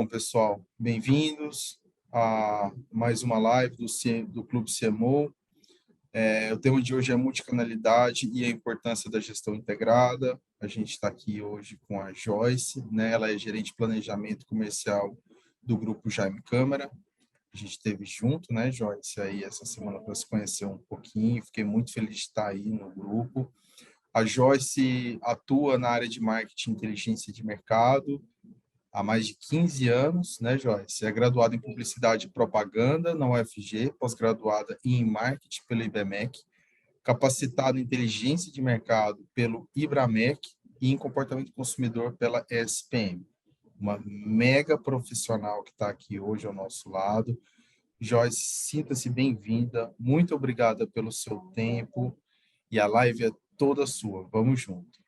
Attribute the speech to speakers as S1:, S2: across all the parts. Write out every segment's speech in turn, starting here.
S1: Bom, pessoal, bem-vindos a mais uma live do Clube CMO. O tema de hoje é multicanalidade e a importância da gestão integrada. A gente está aqui hoje com a Joyce, né? Ela é gerente de planejamento comercial do Grupo Jaime Câmara. A gente esteve junto, né, Joyce, aí essa semana para se conhecer um pouquinho. Fiquei muito feliz de estar aí no grupo. A Joyce atua na área de marketing e inteligência de mercado há mais de 15 anos, né, Joyce? É graduada em Publicidade e Propaganda na UFG, pós-graduada em Marketing pelo IBMEC, capacitada em Inteligência de Mercado pelo IBRAMEC e em Comportamento do Consumidor pela SPM. Uma mega profissional que está aqui hoje ao nosso lado. Joyce, sinta-se bem-vinda. Muito obrigada pelo seu tempo e a live é toda sua. Vamos junto.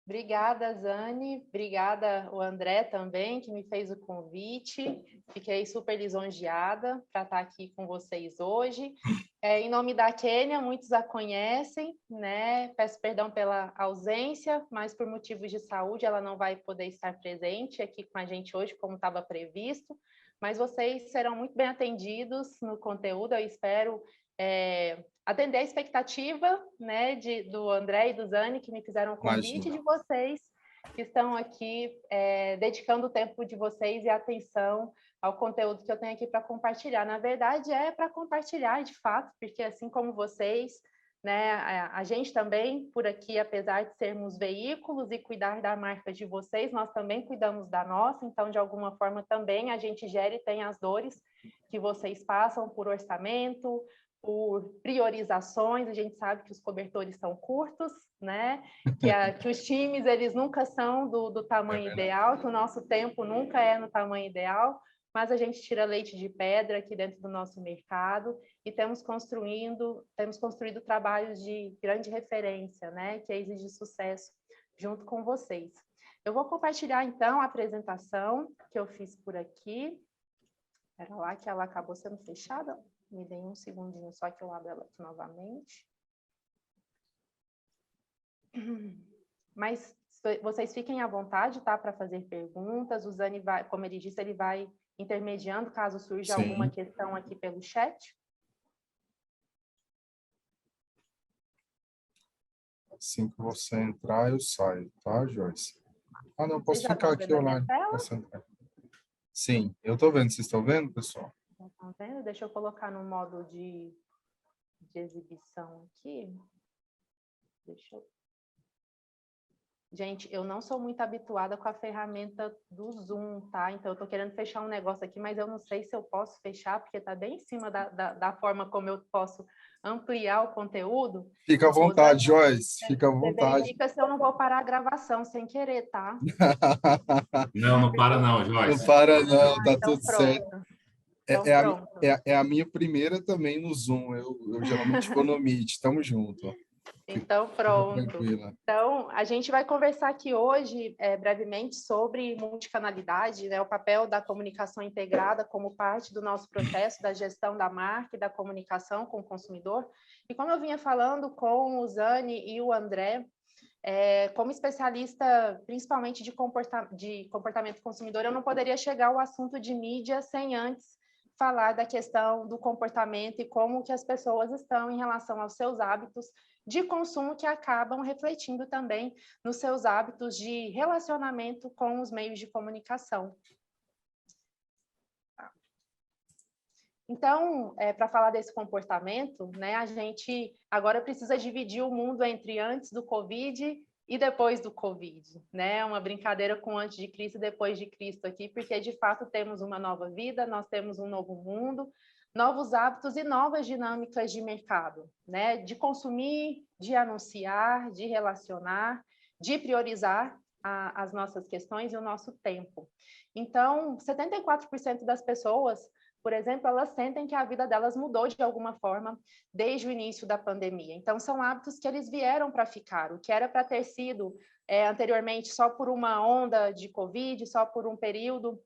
S2: Obrigada, Zane. Obrigada, o André também, que me fez o convite. Fiquei super lisonjeada para estar aqui com vocês hoje. Em nome da Kênia, muitos a conhecem, né? Peço perdão pela ausência, mas por motivos de saúde ela não vai poder estar presente aqui com a gente hoje, como estava previsto. Mas vocês serão muito bem atendidos no conteúdo, eu espero atender a expectativa, né, do André e do Zane, que me fizeram o convite, de vocês que estão aqui dedicando o tempo de vocês e atenção ao conteúdo que eu tenho aqui para compartilhar. Na verdade, é para compartilhar, de fato, porque assim como vocês, né, a gente também, por aqui, apesar de sermos veículos e cuidar da marca de vocês, nós também cuidamos da nossa, então, de alguma forma, também a gente gera e tem as dores que vocês passam por orçamento, por priorizações. A gente sabe que os cobertores são curtos, né? Que os times eles nunca são do tamanho ideal, que o nosso tempo nunca é no tamanho ideal, mas a gente tira leite de pedra aqui dentro do nosso mercado e temos construído trabalhos de grande referência, né? Que exige sucesso junto com vocês. Eu vou compartilhar, então, a apresentação que eu fiz por aqui. Espera lá, que ela acabou sendo fechada. Me dê um segundinho só que eu abro ela aqui novamente. Mas vocês fiquem à vontade, tá? Para fazer perguntas. O Zane vai, como ele disse, ele vai intermediando caso surja alguma questão aqui pelo chat.
S1: Assim que você entrar, eu saio, tá, Joyce? Ah, não, posso ficar aqui online. Sim, eu estou vendo. Vocês estão vendo, pessoal?
S2: Estão vendo? Deixa eu colocar no modo de exibição aqui. Deixa eu... Gente, eu não sou muito habituada com a ferramenta do Zoom, tá? Então, eu estou querendo fechar um negócio aqui, mas eu não sei se eu posso fechar, porque está bem em cima da forma como eu posso ampliar o conteúdo.
S1: Fica à vontade, Joyce. Fica à vontade.
S2: Verifica se eu não vou parar a gravação sem querer, tá?
S3: Não para não, Joyce.
S1: Não para não, tá
S2: então
S1: tudo
S2: pronto.
S1: certo.
S2: Então,
S1: É a minha primeira também no Zoom. Eu geralmente vou no Meet. Estamos juntos.
S2: Então, pronto. Então, a gente vai conversar aqui hoje, brevemente, sobre multicanalidade, né, o papel da comunicação integrada como parte do nosso processo da gestão da marca e da comunicação com o consumidor. E como eu vinha falando com o Zane e o André, como especialista, principalmente de comportamento consumidor, eu não poderia chegar ao assunto de mídia sem antes falar da questão do comportamento e como que as pessoas estão em relação aos seus hábitos de consumo, que acabam refletindo também nos seus hábitos de relacionamento com os meios de comunicação. Então, para falar desse comportamento, né, a gente agora precisa dividir o mundo entre antes do Covid e depois do Covid, né? Uma brincadeira com antes de Cristo e depois de Cristo aqui, porque de fato temos uma nova vida, nós temos um novo mundo, novos hábitos e novas dinâmicas de mercado, né? De consumir, de anunciar, de relacionar, de priorizar as nossas questões e o nosso tempo. Então, 74% das pessoas, por exemplo, elas sentem que a vida delas mudou de alguma forma desde o início da pandemia. Então, são hábitos que eles vieram para ficar. O que era para ter sido anteriormente só por uma onda de Covid, só por um período,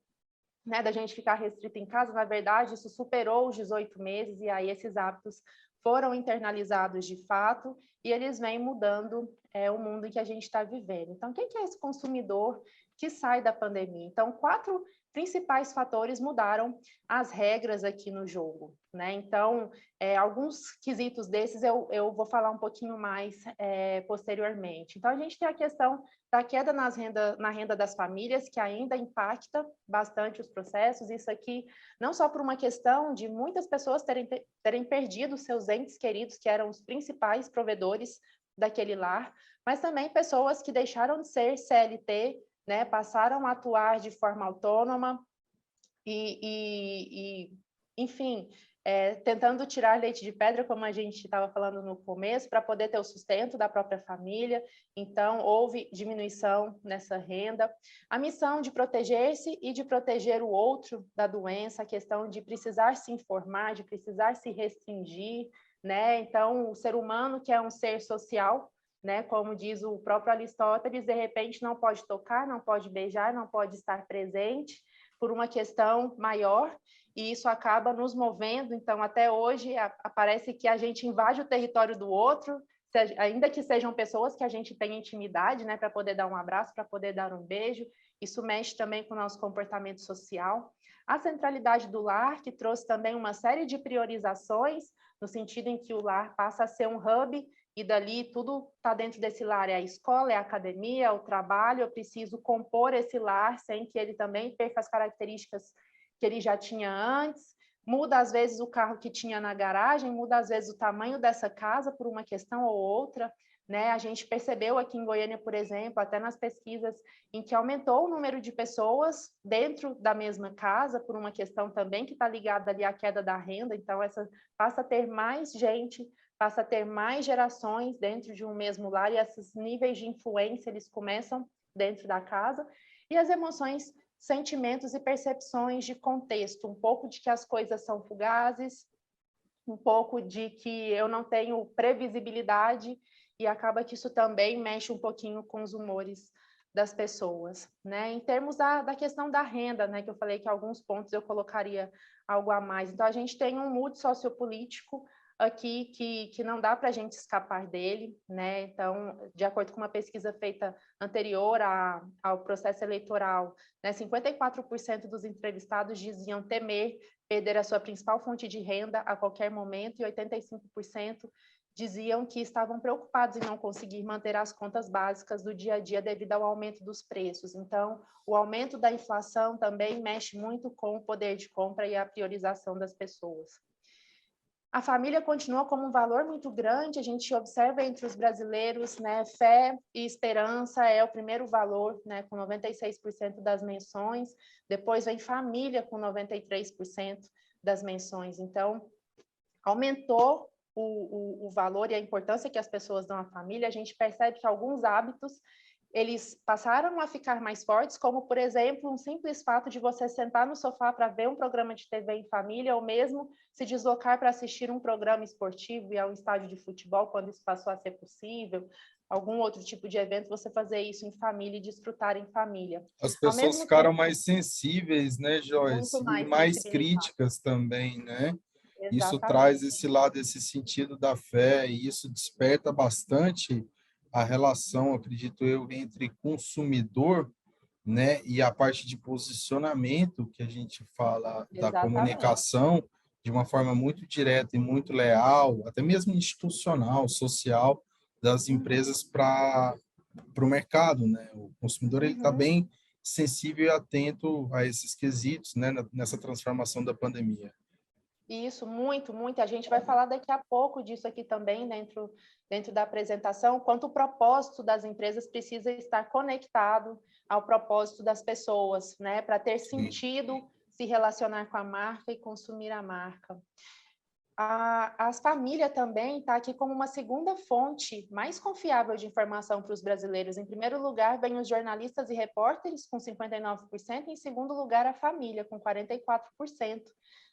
S2: né, da gente ficar restrito em casa, na verdade, isso superou os 18 meses, e aí esses hábitos foram internalizados de fato, e eles vêm mudando o mundo em que a gente está vivendo. Então, quem que é esse consumidor que sai da pandemia? Então, 4 principais fatores mudaram as regras aqui no jogo, né? Então, alguns quesitos desses eu vou falar um pouquinho mais posteriormente. Então, a gente tem a questão da queda na renda das famílias, que ainda impacta bastante os processos. Isso aqui, não só por uma questão de muitas pessoas terem perdido seus entes queridos, que eram os principais provedores daquele lar, mas também pessoas que deixaram de ser CLT, né, passaram a atuar de forma autônoma enfim, tentando tirar leite de pedra, como a gente estava falando no começo, para poder ter o sustento da própria família. Então, houve diminuição nessa renda. A missão de proteger-se e de proteger o outro da doença, a questão de precisar se informar, de precisar se restringir, né? Então, o ser humano, que é um ser social, né? Como diz o próprio Aristóteles, de repente não pode tocar, não pode beijar, não pode estar presente por uma questão maior, e isso acaba nos movendo. Então, até hoje, parece que a gente invade o território do outro, ainda que sejam pessoas que a gente tem intimidade, né, para poder dar um abraço, para poder dar um beijo. Isso mexe também com o nosso comportamento social. A centralidade do lar, que trouxe também uma série de priorizações, no sentido em que o lar passa a ser um hub, e dali tudo está dentro desse lar, é a escola, é a academia, é o trabalho. Eu preciso compor esse lar sem que ele também perca as características que ele já tinha antes. Muda às vezes o carro que tinha na garagem, muda às vezes o tamanho dessa casa por uma questão ou outra, né? A gente percebeu aqui em Goiânia, por exemplo, até nas pesquisas, em que aumentou o número de pessoas dentro da mesma casa, por uma questão também que está ligada ali à queda da renda. Então, essa passa a ter mais gente, passa a ter mais gerações dentro de um mesmo lar, e esses níveis de influência, eles começam dentro da casa. E as emoções, sentimentos e percepções de contexto, um pouco de que as coisas são fugazes, um pouco de que eu não tenho previsibilidade, e acaba que isso também mexe um pouquinho com os humores das pessoas, né? Em termos da questão da renda, né, que eu falei que alguns pontos eu colocaria algo a mais. Então, a gente tem um mood sociopolítico aqui que não dá para a gente escapar dele, né? Então, de acordo com uma pesquisa feita anterior ao processo eleitoral, né, 54% dos entrevistados diziam temer perder a sua principal fonte de renda a qualquer momento, e 85% diziam que estavam preocupados em não conseguir manter as contas básicas do dia a dia devido ao aumento dos preços. Então, o aumento da inflação também mexe muito com o poder de compra e a priorização das pessoas. A família continua como um valor muito grande. A gente observa entre os brasileiros, né, fé e esperança é o primeiro valor, né, com 96% das menções. Depois vem família, com 93% das menções. Então, aumentou o valor e a importância que as pessoas dão à família. A gente percebe que alguns hábitos eles passaram a ficar mais fortes, como, por exemplo, um simples fato de você sentar no sofá para ver um programa de TV em família, ou mesmo se deslocar para assistir um programa esportivo e a um estádio de futebol, quando isso passou a ser possível, algum outro tipo de evento, você fazer isso em família e desfrutar em família.
S1: As
S2: Ao
S1: pessoas
S2: mesmo
S1: ficaram
S2: tempo,
S1: mais sensíveis, né, Joyce?
S2: muito
S1: E
S2: mais
S1: mais
S2: sensibilizados.
S1: críticas também, né? Isso traz
S2: Exatamente.
S1: esse lado, esse sentido da fé, e isso desperta bastante a relação, acredito eu, entre consumidor, né, e a parte de posicionamento que a gente fala da
S2: Exatamente.
S1: comunicação de uma forma muito direta e muito leal, até mesmo institucional, social, das
S2: Uhum,
S1: empresas para o mercado, né? O consumidor ele está
S2: uhum.
S1: bem sensível e atento a esses quesitos, né, nessa transformação da pandemia.
S2: Isso, muito, muito. A gente vai falar daqui a pouco disso aqui também, dentro da apresentação, quanto o propósito das empresas precisa estar conectado ao propósito das pessoas, né? Para ter
S1: Sim.
S2: sentido se relacionar com a marca e consumir a marca. As famílias também está aqui como uma segunda fonte mais confiável de informação para os brasileiros. Em primeiro lugar, vem os jornalistas e repórteres, com 59%, e em segundo lugar, a família, com 44%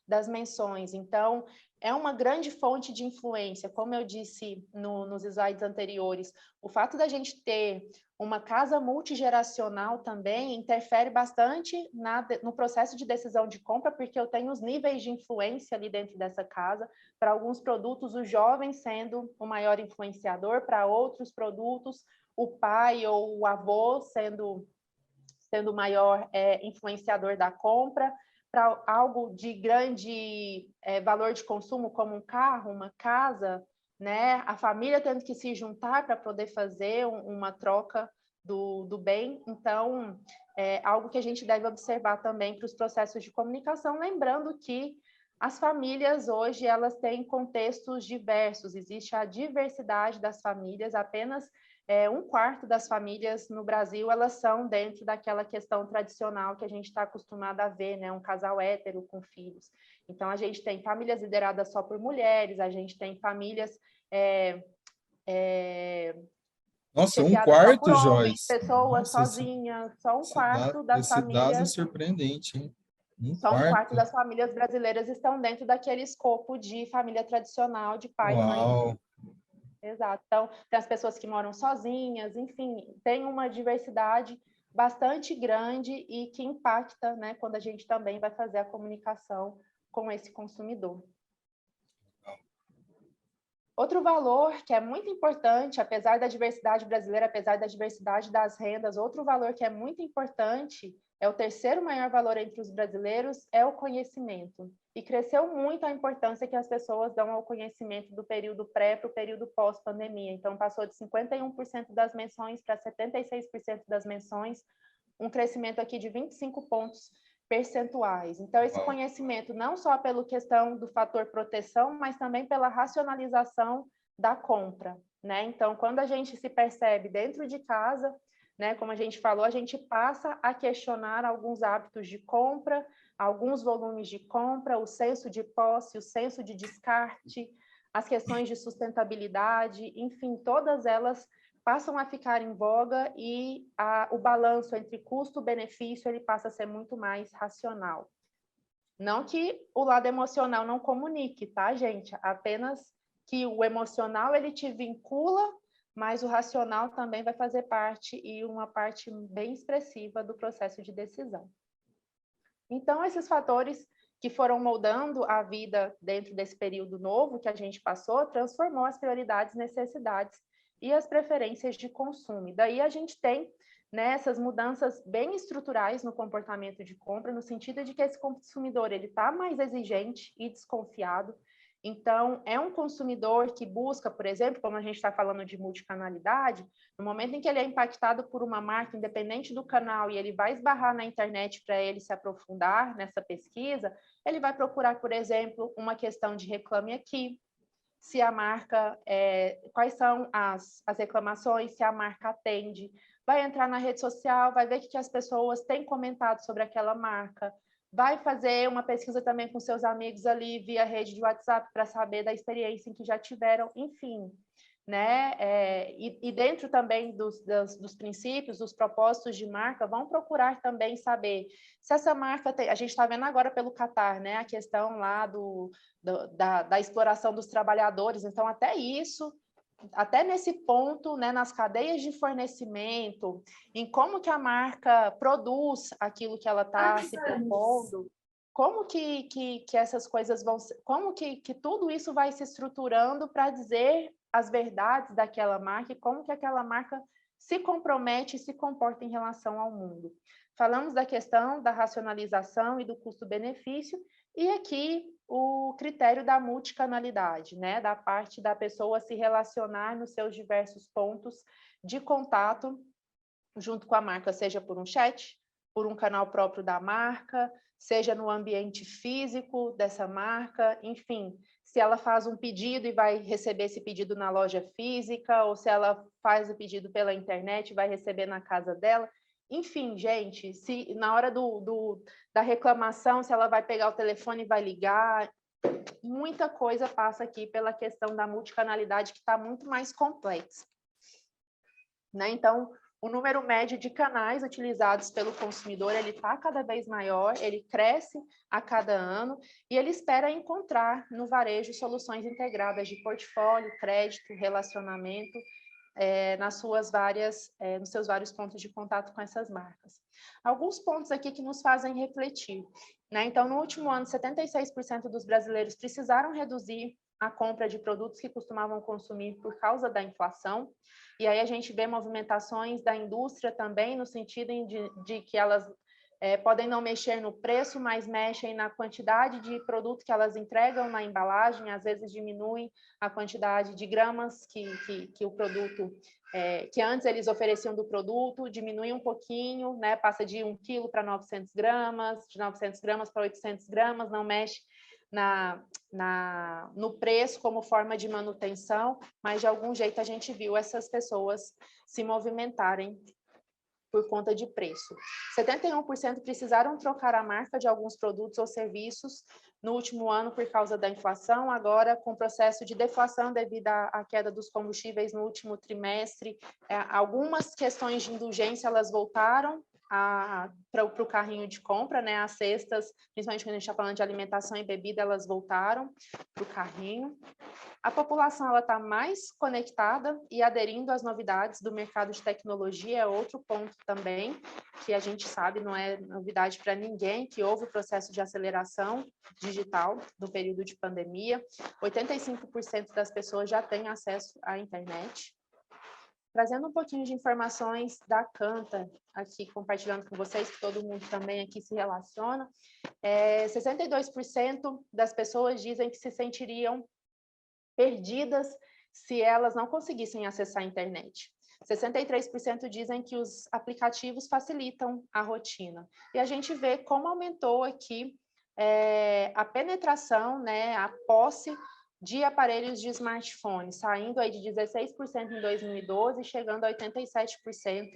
S2: das menções. Então, é uma grande fonte de influência. Como eu disse nos slides anteriores, o fato da gente ter uma casa multigeracional também interfere bastante no processo de decisão de compra, porque eu tenho os níveis de influência ali dentro dessa casa. Para alguns produtos, o jovem sendo o maior influenciador, para outros produtos, o pai ou o avô sendo sendo o maior influenciador da compra, para algo de grande valor de consumo, como um carro, uma casa, né? A família tendo que se juntar para poder fazer uma troca do bem. Então, é algo que a gente deve observar também para os processos de comunicação, lembrando que as famílias hoje elas têm contextos diversos, existe a diversidade das famílias, apenas 1/4 das famílias no Brasil elas são dentro daquela questão tradicional que a gente está acostumado a ver, né? Um casal hétero com filhos. Então, a gente tem famílias lideradas só por mulheres, a gente tem famílias
S1: Nossa,
S2: chefiadas só por
S1: 1/4,
S2: homens,
S1: Joyce?
S2: pessoas
S1: Nossa,
S2: sozinhas, só 1/4 das
S1: esse dado é
S2: famílias.
S1: surpreendente, hein?
S2: Só 1/4
S1: 1/4?
S2: das famílias brasileiras estão dentro daquele escopo de família tradicional, de pai, mãe.
S1: Uau!
S2: Exato. Então, tem as pessoas que moram sozinhas, enfim, tem uma diversidade bastante grande e que impacta, né, quando a gente também vai fazer a comunicação com esse consumidor. Outro valor que é muito importante, apesar da diversidade brasileira, apesar da diversidade das rendas, outro valor que é muito importante, é o terceiro maior valor entre os brasileiros, é o conhecimento. E cresceu muito a importância que as pessoas dão ao conhecimento do período pré para o período pós-pandemia. Então, passou de 51% das menções para 76% das menções, um crescimento aqui de 25 pontos percentuais. Então, esse conhecimento, não só pela questão do fator proteção, mas também pela racionalização da compra, né? Então, quando a gente se percebe dentro de casa, né, como a gente falou, a gente passa a questionar alguns hábitos de compra, alguns volumes de compra, o senso de posse, o senso de descarte, as questões de sustentabilidade, enfim, todas elas passam a ficar em voga e o balanço entre custo-benefício ele passa a ser muito mais racional. Não que o lado emocional não comunique, tá, gente? Apenas que o emocional ele te vincula, mas o racional também vai fazer parte e uma parte bem expressiva do processo de decisão. Então, esses fatores que foram moldando a vida dentro desse período novo que a gente passou, transformou as prioridades, necessidades e as preferências de consumo. Daí a gente tem, né, essas mudanças bem estruturais no comportamento de compra, no sentido de que esse consumidor ele está mais exigente e desconfiado. Então, é um consumidor que busca, por exemplo, como a gente está falando de multicanalidade, no momento em que ele é impactado por uma marca, independente do canal, e ele vai esbarrar na internet para ele se aprofundar nessa pesquisa, ele vai procurar, por exemplo, uma questão de reclame aqui, se a marca, quais são as reclamações, se a marca atende, vai entrar na rede social, vai ver o que as pessoas têm comentado sobre aquela marca, vai fazer uma pesquisa também com seus amigos ali via rede de WhatsApp para saber da experiência em que já tiveram, enfim, né? E dentro também dos princípios, dos propósitos de marca, vão procurar também saber se essa marca tem... A gente está vendo agora pelo Catar, né? A questão lá da exploração dos trabalhadores, então até isso, até nesse ponto, né, nas cadeias de fornecimento, em como que a marca produz aquilo que ela está se propondo, como que essas coisas vão... Como que tudo isso vai se estruturando para dizer as verdades daquela marca e como que aquela marca se compromete e se comporta em relação ao mundo. Falamos da questão da racionalização e do custo-benefício, e aqui o critério da multicanalidade, né? Da parte da pessoa se relacionar nos seus diversos pontos de contato junto com a marca, seja por um chat, por um canal próprio da marca, seja no ambiente físico dessa marca, enfim, se ela faz um pedido e vai receber esse pedido na loja física, ou se ela faz o pedido pela internet e vai receber na casa dela. Enfim, gente, se na hora da reclamação, se ela vai pegar o telefone e vai ligar, muita coisa passa aqui pela questão da multicanalidade, que está muito mais complexa, né? Então, o número médio de canais utilizados pelo consumidor, ele está cada vez maior, ele cresce a cada ano, e ele espera encontrar no varejo soluções integradas de portfólio, crédito, relacionamento, nos seus vários pontos de contato com essas marcas. Alguns pontos aqui que nos fazem refletir, né? Então, no último ano, 76% dos brasileiros precisaram reduzir a compra de produtos que costumavam consumir por causa da inflação. E aí a gente vê movimentações da indústria também, no sentido de que elas podem não mexer no preço, mas mexem na quantidade de produto que elas entregam na embalagem, às vezes diminuem a quantidade de gramas que o produto, que antes eles ofereciam do produto, diminui um pouquinho, né, passa de 1 quilo para 900 gramas, de 900 gramas para 800 gramas, não mexe no preço como forma de manutenção, mas de algum jeito a gente viu essas pessoas se movimentarem por conta de preço. 71% precisaram trocar a marca de alguns produtos ou serviços no último ano por causa da inflação, agora com o processo de deflação devido à queda dos combustíveis no último trimestre. Algumas questões de indulgência, elas voltaram para o carrinho de compra, né? As cestas, principalmente quando a gente está falando de alimentação e bebida, elas voltaram para o carrinho. A população está mais conectada e aderindo às novidades do mercado de tecnologia, é outro ponto também, que a gente sabe, não é novidade para ninguém, que houve o processo de aceleração digital no período de pandemia. 85% das pessoas já têm acesso à internet. Trazendo um pouquinho de informações da Canta, aqui compartilhando com vocês, que todo mundo também aqui se relaciona, 62% das pessoas dizem que se sentiriam perdidas se elas não conseguissem acessar a internet. 63% dizem que os aplicativos facilitam a rotina. E a gente vê como aumentou aqui a penetração, né, a posse de aparelhos de smartphone, saindo aí de 16% em 2012 e chegando a 87%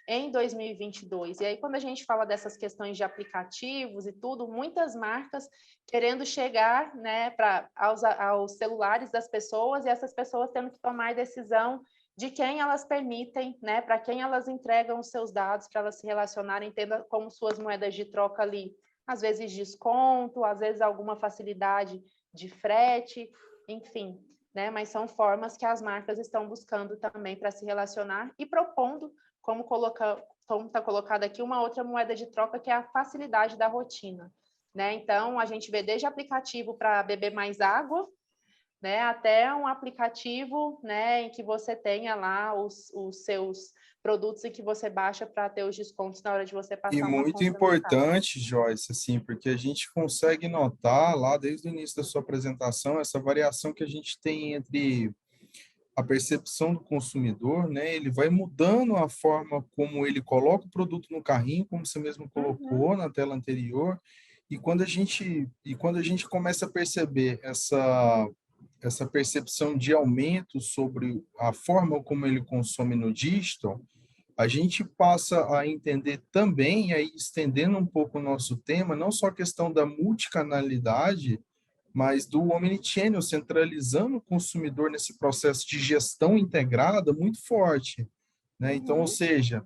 S2: em 2022. E aí, quando a gente fala dessas questões de aplicativos e tudo, muitas marcas querendo chegar, né, aos celulares das pessoas, e essas pessoas tendo que tomar decisão de quem elas permitem, né, para quem elas entregam os seus dados, para elas se relacionarem, tendo como suas moedas de troca ali, às vezes desconto, às vezes alguma facilidade de frete, enfim, né, mas são formas que as marcas estão buscando também para se relacionar e propondo, como está colocado aqui, uma outra moeda de troca, que é a facilidade da rotina, né? Então, a gente vê desde aplicativo para beber mais água, né, até um aplicativo, né, em que você tenha lá os seus produtos e que você baixa para ter os descontos na hora de você
S1: E
S2: passar uma
S1: muito
S2: compra no carro.
S1: importante, Joyce, assim, porque a gente consegue notar lá desde o início da sua apresentação essa variação que a gente tem entre a percepção do consumidor, né? Ele vai mudando a forma como ele coloca o produto no carrinho, como você mesmo colocou na tela anterior, e quando a gente começa a perceber essa percepção de aumento sobre a forma como ele consome no digital, a gente passa a entender também, aí estendendo um pouco o nosso tema, não só a questão da multicanalidade, mas do omnichannel, centralizando o consumidor nesse processo de gestão integrada muito forte, né? Então, ou seja,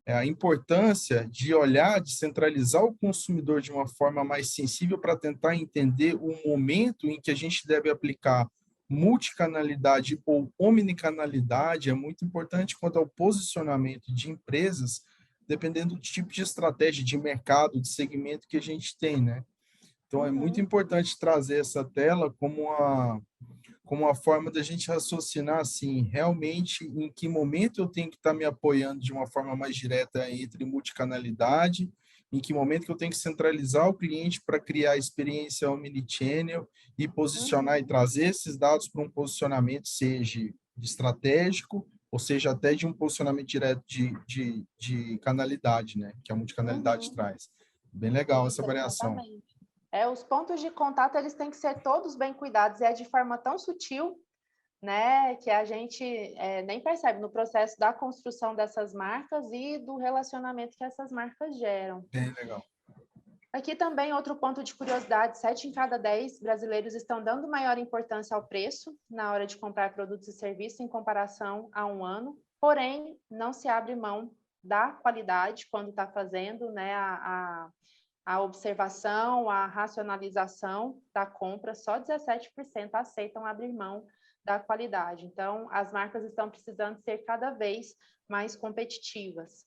S1: a importância de olhar, de centralizar o consumidor de uma forma mais sensível para tentar entender o momento em que a gente deve aplicar multicanalidade ou omnicanalidade é muito importante quanto ao posicionamento de empresas, dependendo do tipo de estratégia de mercado, de segmento que a gente tem, né? Então, é muito importante trazer essa tela como uma forma da gente raciocinar, assim, realmente em que momento eu tenho que estar me apoiando de uma forma mais direta entre multicanalidade, em que momento que eu tenho que centralizar o cliente para criar a experiência omnichannel e posicionar e trazer esses dados para um posicionamento, seja de estratégico, ou seja, até de um posicionamento direto de canalidade, né? Que a multicanalidade traz. Bem legal essa variação.
S2: Exatamente. Os pontos de contato, eles têm que ser todos bem cuidados, e é de forma tão sutil, né, que a gente nem percebe no processo da construção dessas marcas e do relacionamento que essas marcas geram.
S1: Bem legal.
S2: Aqui também outro ponto de curiosidade: 7 em cada 10 brasileiros estão dando maior importância ao preço na hora de comprar produtos e serviços em comparação a um ano, porém não se abre mão da qualidade quando está fazendo, né, a observação, a racionalização da compra. Só 17% aceitam abrir mão da qualidade. Então, as marcas estão precisando ser cada vez mais competitivas.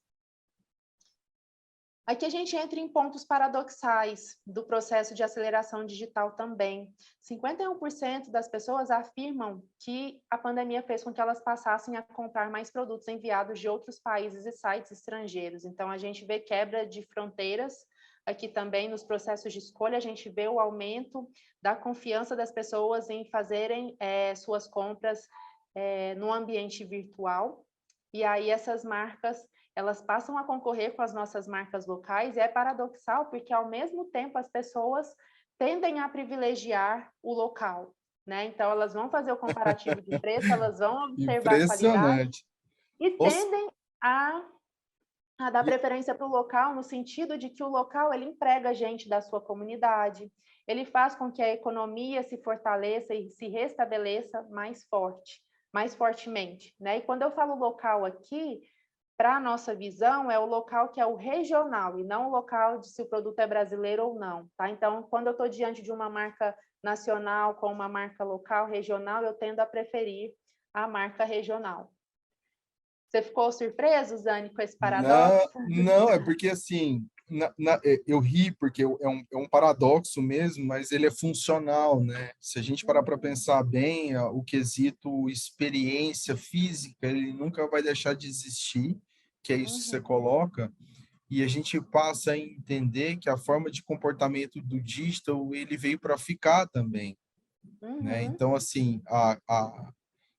S2: Aqui a gente entra em pontos paradoxais do processo de aceleração digital também. 51% das pessoas afirmam que a pandemia fez com que elas passassem a comprar mais produtos enviados de outros países e sites estrangeiros. Então, a gente vê quebra de fronteiras. Aqui também, nos processos de escolha, a gente vê o aumento da confiança das pessoas em fazerem suas compras no ambiente virtual. E aí, essas marcas elas passam a concorrer com as nossas marcas locais, e é paradoxal, porque, ao mesmo tempo, as pessoas tendem a privilegiar o local, né? Então, elas vão fazer o comparativo de preço, elas vão observar a qualidade
S1: Impressionante.
S2: e
S1: Ou
S2: tendem a dar
S1: e-
S2: preferência para o local, no sentido de que o local, ele emprega gente da sua comunidade, ele faz com que a economia se fortaleça e se restabeleça mais fortemente, né? E quando eu falo local aqui, para a nossa visão, é o local que é o regional, e não o local de se o produto é brasileiro ou não, tá? Então, quando eu estou diante de uma marca nacional com uma marca local, regional, eu tendo a preferir a marca regional. Você ficou surpreso, Zane, com esse
S1: Não,
S2: paradoxo?
S1: não, é porque assim, eu ri porque é um paradoxo mesmo, mas ele é funcional, né? Se a gente parar para pensar bem, o quesito experiência física, ele nunca vai deixar de existir, que é isso que você
S2: Uhum,
S1: coloca, e a gente passa a entender que a forma de comportamento do digital, ele veio para ficar também, né?
S2: uhum,
S1: Então, assim,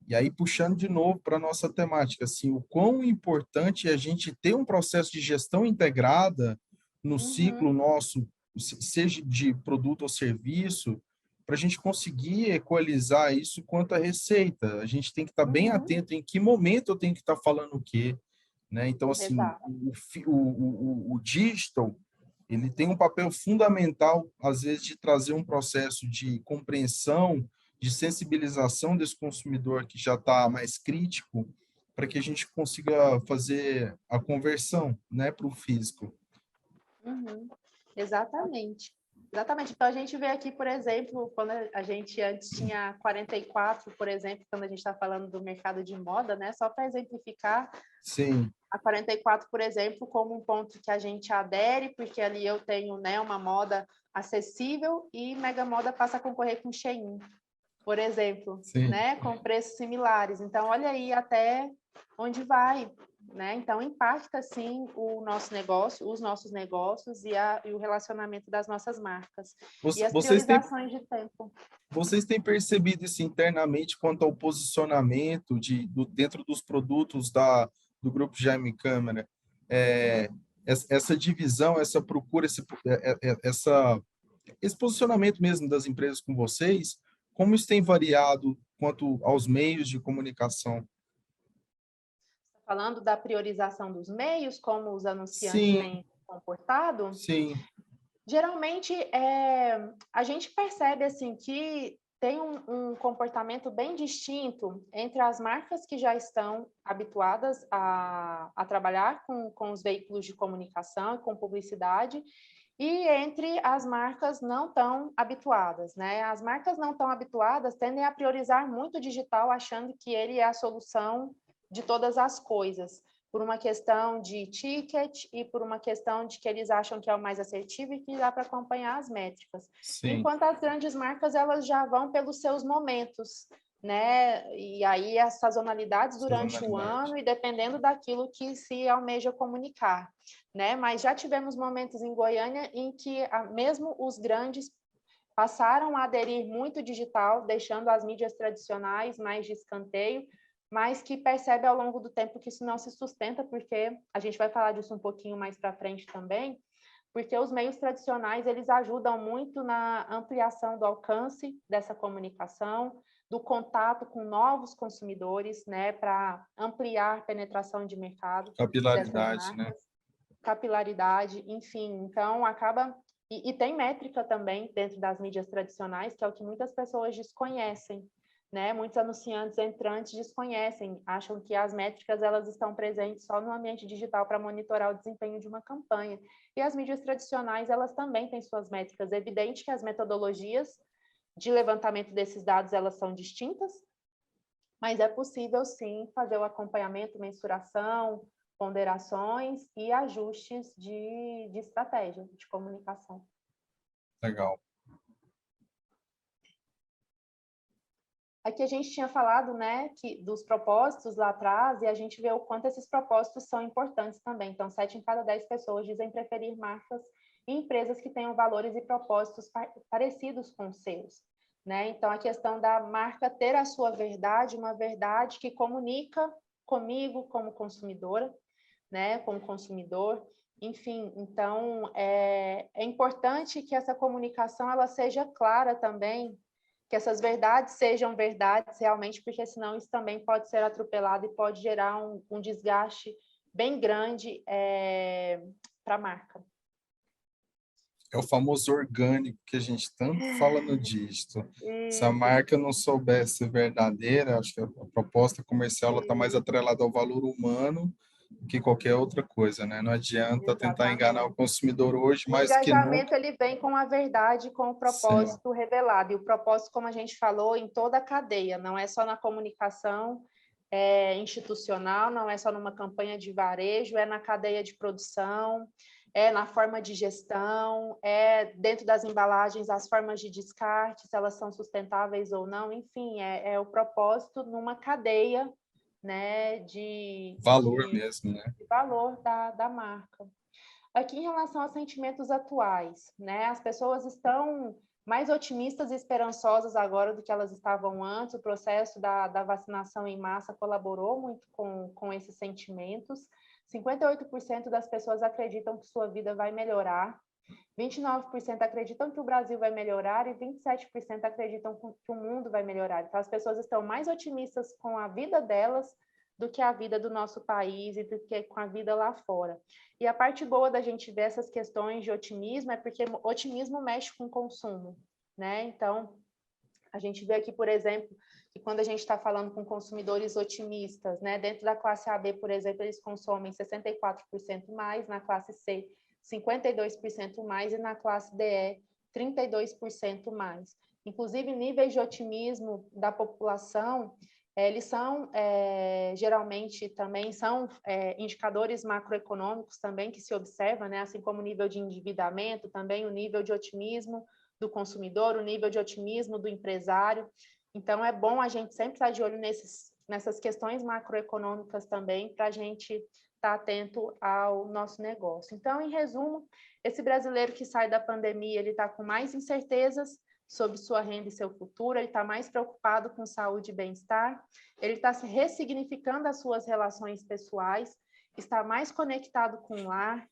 S1: e aí, puxando de novo para a nossa temática, assim, o quão importante é a gente ter um processo de gestão integrada no ciclo
S2: uhum,
S1: nosso, seja de produto ou serviço, para a gente conseguir equalizar isso quanto à receita. A gente tem que estar bem
S2: uhum,
S1: atento em que momento eu tenho que estar falando o quê, né? Então, assim,
S2: exato.
S1: o digital, ele tem um papel fundamental, às vezes, de trazer um processo de compreensão, de sensibilização desse consumidor que já está mais crítico, para que a gente consiga fazer a conversão, né, para o físico.
S2: Uhum, exatamente. Exatamente. Então, a gente vê aqui, por exemplo, quando a gente antes tinha 44, por exemplo, quando a gente está falando do mercado de moda, né? Só para exemplificar,
S1: Sim,
S2: a 44, por exemplo, como um ponto que a gente adere, porque ali eu tenho, né, uma moda acessível, e Mega Moda passa a concorrer com Shein, por exemplo,
S1: sim.
S2: né, com preços similares. Então, olha aí até onde vai, né? Então, impacta, sim, o nosso negócio, os nossos negócios e o relacionamento das nossas marcas. E as
S1: Vocês têm,
S2: priorizações de tempo.
S1: vocês têm percebido isso internamente quanto ao posicionamento dentro dos produtos do Grupo Jaime Câmara? É, essa divisão, essa procura, esse posicionamento mesmo das empresas com vocês, como isso tem variado quanto aos meios de comunicação?
S2: Falando da priorização dos meios, como os anunciantes
S1: Sim,
S2: têm se comportado,
S1: sim,
S2: geralmente a gente percebe assim que tem um comportamento bem distinto entre as marcas que já estão habituadas a trabalhar com os veículos de comunicação e com publicidade, e entre as marcas não tão habituadas, né? As marcas não tão habituadas tendem a priorizar muito o digital, achando que ele é a solução de todas as coisas, por uma questão de ticket e por uma questão de que eles acham que é o mais assertivo e que dá para acompanhar as métricas.
S1: sim,
S2: Enquanto as grandes marcas, elas já vão pelos seus momentos, né? E aí as sazonalidades durante o
S1: sazonalidade.
S2: ano e dependendo daquilo que se almeja comunicar, né? Mas já tivemos momentos em Goiânia em que mesmo os grandes passaram a aderir muito digital, deixando as mídias tradicionais mais de escanteio, mas que percebe ao longo do tempo que isso não se sustenta, porque a gente vai falar disso um pouquinho mais para frente também, porque os meios tradicionais, eles ajudam muito na ampliação do alcance dessa comunicação, do contato com novos consumidores, né, para ampliar a penetração de mercado dessas
S1: Capilaridade, né?
S2: marcas, capilaridade, enfim. Então, acaba... E tem métrica também dentro das mídias tradicionais, que é o que muitas pessoas desconhecem, né? Muitos anunciantes entrantes desconhecem, acham que as métricas elas estão presentes só no ambiente digital para monitorar o desempenho de uma campanha. E as mídias tradicionais, elas também têm suas métricas. É evidente que as metodologias de levantamento desses dados, elas são distintas, mas é possível, sim, fazer o acompanhamento, mensuração, ponderações e ajustes de estratégia de comunicação.
S1: Legal.
S2: Aqui a gente tinha falado, né, dos propósitos lá atrás, e a gente vê o quanto esses propósitos são importantes também. Então, 7 em cada 10 pessoas dizem preferir marcas e empresas que tenham valores e propósitos parecidos com os seus, né? Então, a questão da marca ter a sua verdade, uma verdade que comunica comigo como consumidora, né, como consumidor. Enfim, então, é importante que essa comunicação ela seja clara também, que essas verdades sejam verdades realmente, porque senão isso também pode ser atropelado e pode gerar um desgaste bem grande para a marca.
S1: É o famoso orgânico que a gente tanto fala no dígito. Se a
S2: Isso,
S1: marca não soubesse ser verdadeira, acho que a proposta comercial está mais atrelada ao valor humano que qualquer outra coisa, né? Não adianta tentar enganar o
S2: exatamente.
S1: consumidor hoje
S2: O
S1: mais que nunca.
S2: engajamento ele vem com a verdade, com o
S1: Sim,
S2: propósito revelado. E o propósito, como a gente falou, em toda a cadeia, não é só na comunicação institucional, não é só numa campanha de varejo, é na cadeia de produção, é na forma de gestão, é dentro das embalagens, as formas de descarte, se elas são sustentáveis ou não, enfim, é o propósito numa cadeia, né,
S1: valor mesmo, né?
S2: de valor da marca. Aqui, em relação aos sentimentos atuais, né? As pessoas estão mais otimistas e esperançosas agora do que elas estavam antes. O processo da vacinação em massa colaborou muito com esses sentimentos. 58% das pessoas acreditam que sua vida vai melhorar, 29% acreditam que o Brasil vai melhorar e 27% acreditam que o mundo vai melhorar. Então, as pessoas estão mais otimistas com a vida delas do que a vida do nosso país e do que com a vida lá fora. E a parte boa da gente ver essas questões de otimismo é porque otimismo mexe com o consumo, né? Então, a gente vê aqui, por exemplo, que quando a gente está falando com consumidores otimistas, né? Dentro da classe AB, por exemplo, eles consomem 64% mais, na classe C, 52% mais, e na classe DE, 32% mais. Inclusive, níveis de otimismo da população, eles são, geralmente, também são indicadores macroeconômicos também que se observa, né? Assim como o nível de endividamento, também o nível de otimismo do consumidor, o nível de otimismo do empresário. Então, é bom a gente sempre estar de olho nessas questões macroeconômicas também, para a gente estar atento ao nosso negócio. Então, em resumo, esse brasileiro que sai da pandemia, ele está com mais incertezas sobre sua renda e seu futuro, ele está mais preocupado com saúde e bem-estar, ele está se ressignificando as suas relações pessoais, está mais conectado com o lar,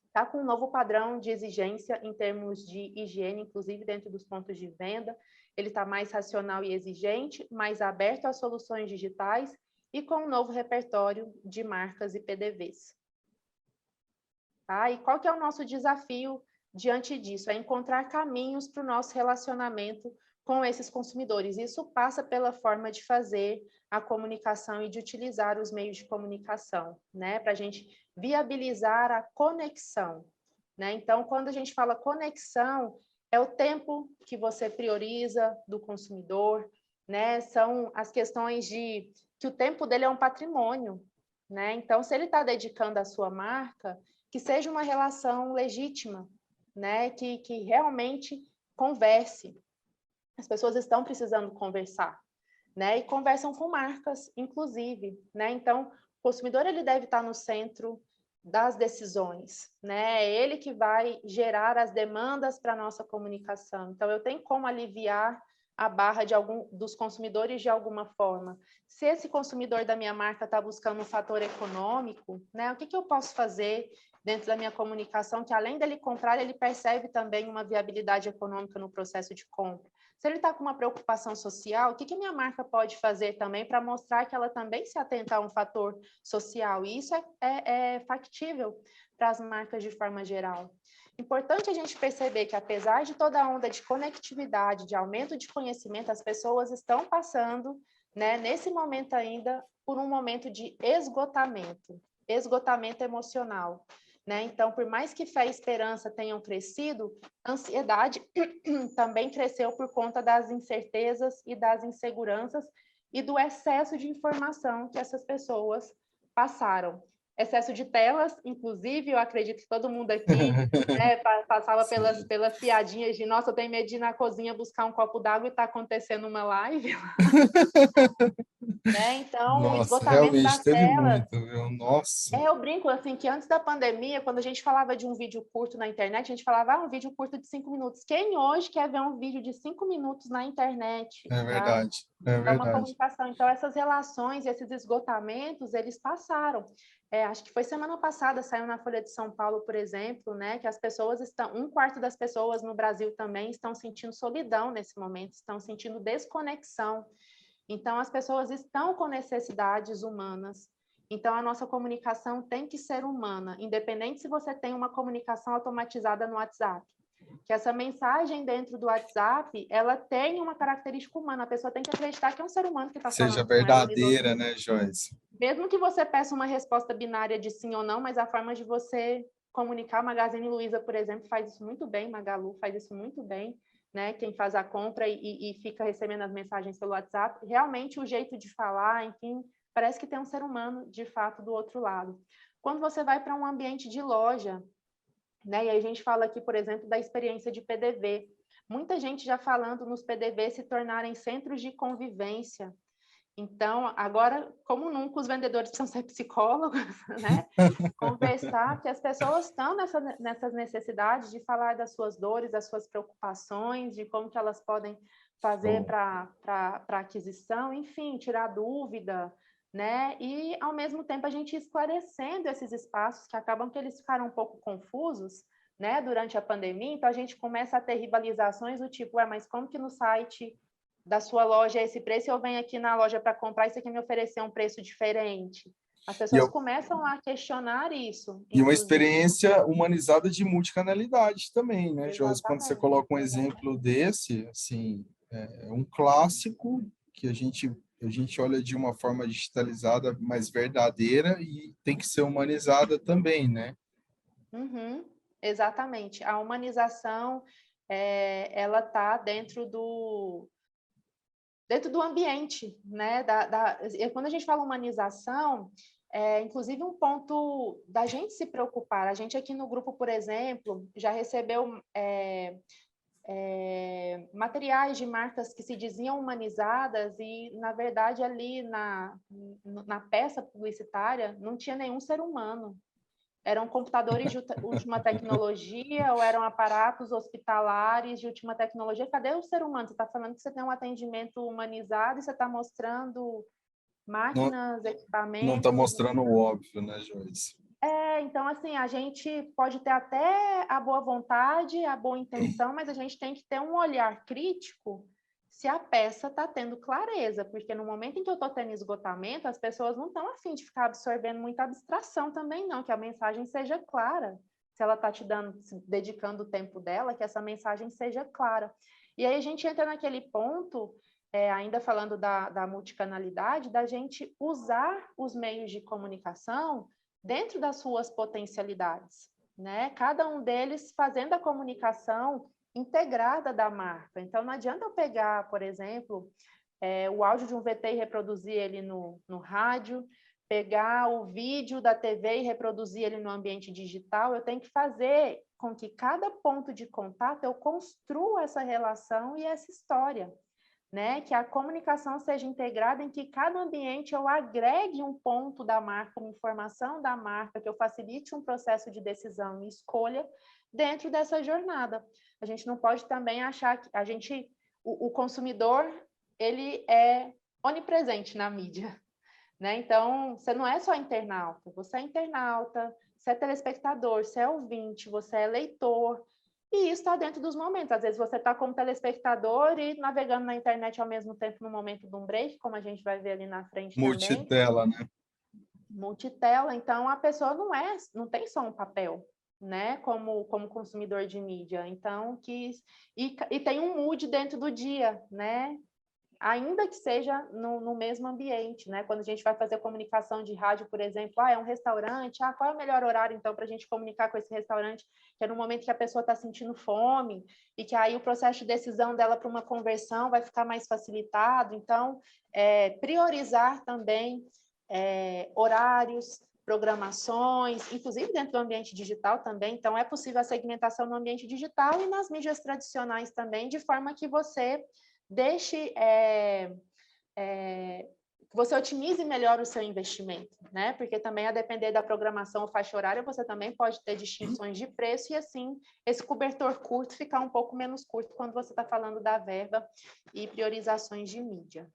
S2: está com um novo padrão de exigência em termos de higiene, inclusive dentro dos pontos de venda, ele está mais racional e exigente, mais aberto às soluções digitais e com um novo repertório de marcas e PDVs. Tá? E qual que é o nosso desafio diante disso? É encontrar caminhos para o nosso relacionamento com esses consumidores. Isso passa pela forma de fazer a comunicação e de utilizar os meios de comunicação, né? Para a gente viabilizar a conexão, né? Então, quando a gente fala conexão, é o tempo que você prioriza do consumidor, né? São as questões de que o tempo dele é um patrimônio, né? Então, se ele está dedicando a sua marca, que seja uma relação legítima, né? Que realmente converse. As pessoas estão precisando conversar, né? E conversam com marcas, inclusive, né? Então, o consumidor ele deve estar no centro das decisões, né? É ele que vai gerar as demandas para a nossa comunicação. Então, eu tenho como aliviar a barra dos consumidores de alguma forma. Se esse consumidor da minha marca está buscando um fator econômico, né? O que eu posso fazer dentro da minha comunicação que, além dele comprar, ele percebe também uma viabilidade econômica no processo de compra? Se ele está com uma preocupação social, o que a minha marca pode fazer também para mostrar que ela também se atenta a um fator social? E isso é factível para as marcas de forma geral. Importante a gente perceber que, apesar de toda a onda de conectividade, de aumento de conhecimento, as pessoas estão passando, né, nesse momento ainda, por um momento de esgotamento emocional. Né? Então, por mais que fé e esperança tenham crescido, a ansiedade também cresceu por conta das incertezas e das inseguranças e do excesso de informação que essas pessoas passaram. excesso de telas, inclusive, eu acredito que todo mundo aqui né, passava pelas piadinhas de, nossa, eu tenho medo de ir na cozinha buscar um copo d'água e está acontecendo uma live. Né? Então, o
S1: Nossa,
S2: esgotamento
S1: realmente
S2: das
S1: teve
S2: telas.
S1: muito, viu? Nossa.
S2: Eu brinco assim que antes da pandemia, quando a gente falava de um vídeo curto na internet, a gente falava um vídeo curto de 5 minutos. Quem hoje quer ver um vídeo de 5 minutos na internet
S1: É verdade, é
S2: para uma
S1: verdade.
S2: comunicação? Então, essas relações, esses esgotamentos, eles passaram. Acho que foi semana passada, saiu na Folha de São Paulo, por exemplo, né, que as pessoas estão, 1/4 das pessoas no Brasil também estão sentindo solidão nesse momento, estão sentindo desconexão. Então, as pessoas estão com necessidades humanas. Então, a nossa comunicação tem que ser humana, independente se você tem uma comunicação automatizada no WhatsApp. Que essa mensagem dentro do WhatsApp, ela tem uma característica humana. A pessoa tem que acreditar que é um ser humano que está falando
S1: Seja
S2: com ela ali do outro
S1: verdadeira,
S2: lado.
S1: né, Joyce?
S2: Mesmo que você peça uma resposta binária de sim ou não, mas a forma de você comunicar, a Magazine Luiza, por exemplo, faz isso muito bem, Magalu faz isso muito bem, né? Quem faz a compra e fica recebendo as mensagens pelo WhatsApp, realmente o jeito de falar, enfim, parece que tem um ser humano, de fato, do outro lado. Quando você vai para um ambiente de loja, né? E aí a gente fala aqui, por exemplo, da experiência de PDV. Muita gente já falando nos PDV se tornarem centros de convivência. Então, agora, como nunca, os vendedores precisam ser psicólogos, né? Conversar, que as pessoas estão nessas necessidades de falar das suas dores, das suas preocupações, de como que elas podem fazer para aquisição, enfim, tirar dúvida, né? E, ao mesmo tempo, a gente esclarecendo esses espaços que acabam que eles ficaram um pouco confusos, né? Durante a pandemia, então a gente começa a ter rivalizações do tipo, mas como que no site da sua loja é esse preço, eu venho aqui na loja para comprar, isso aqui me oferecer um preço diferente. As pessoas começam a questionar isso,
S1: E uma
S2: inclusive.
S1: experiência humanizada de multicanalidade também, né, Joyce? Quando você
S2: Exatamente.
S1: coloca um exemplo desse, assim, é um clássico que a gente olha de uma forma digitalizada, mas verdadeira e tem que ser humanizada também, né?
S2: Uhum, exatamente. A humanização, ela está dentro do ambiente, né? Quando a gente fala humanização, inclusive um ponto da gente se preocupar. A gente aqui no grupo, por exemplo, já recebeu materiais de marcas que se diziam humanizadas e, na verdade, ali na peça publicitária não tinha nenhum ser humano. Eram computadores de última tecnologia ou eram aparatos hospitalares de última tecnologia? Cadê o ser humano? Você está falando que você tem um atendimento humanizado e você está mostrando
S1: Não,
S2: máquinas,
S1: não está
S2: equipamentos.
S1: mostrando o óbvio, né, Joyce?
S2: Então, assim, a gente pode ter até a boa vontade, a boa intenção, mas a gente tem que ter um olhar crítico se a peça está tendo clareza, porque no momento em que eu estou tendo esgotamento, as pessoas não estão afim de ficar absorvendo muita abstração também, não, que a mensagem seja clara. Se ela está te dando, se dedicando o tempo dela, que essa mensagem seja clara. E aí a gente entra naquele ponto, ainda falando da multicanalidade, da gente usar os meios de comunicação dentro das suas potencialidades, né? Cada um deles fazendo a comunicação integrada da marca. Então, não adianta eu pegar, por exemplo, o áudio de um VT e reproduzir ele no rádio, pegar o vídeo da TV e reproduzir ele no ambiente digital. Eu tenho que fazer com que cada ponto de contato eu construa essa relação e essa história. Né? Que a comunicação seja integrada, em que cada ambiente eu agregue um ponto da marca, uma informação da marca, que eu facilite um processo de decisão e escolha dentro dessa jornada. A gente não pode também achar que o consumidor, ele é onipresente na mídia, né? Então, você não é só internauta, você é telespectador, você é ouvinte, você é leitor. E isso está dentro dos momentos. Às vezes você está como telespectador e navegando na internet ao mesmo tempo no momento de um break, como a gente vai ver ali na frente também.
S1: Multitela, né?
S2: Multitela. Então, a pessoa não tem só um papel, né? Como consumidor de mídia. Então, e tem um mood dentro do dia, né? Ainda que seja no mesmo ambiente, né? Quando a gente vai fazer comunicação de rádio, por exemplo, é um restaurante, qual é o melhor horário, então, para a gente comunicar com esse restaurante? Que é no momento que a pessoa está sentindo fome, e que aí o processo de decisão dela para uma conversão vai ficar mais facilitado. Então, priorizar também horários, programações, inclusive dentro do ambiente digital também. Então, é possível a segmentação no ambiente digital e nas mídias tradicionais também, de forma que você deixe... que você otimize melhor o seu investimento, né? Porque também, a depender da programação ou faixa horária, você também pode ter distinções de preço e, assim, esse cobertor curto ficar um pouco menos curto quando você está falando da verba e priorizações de mídia.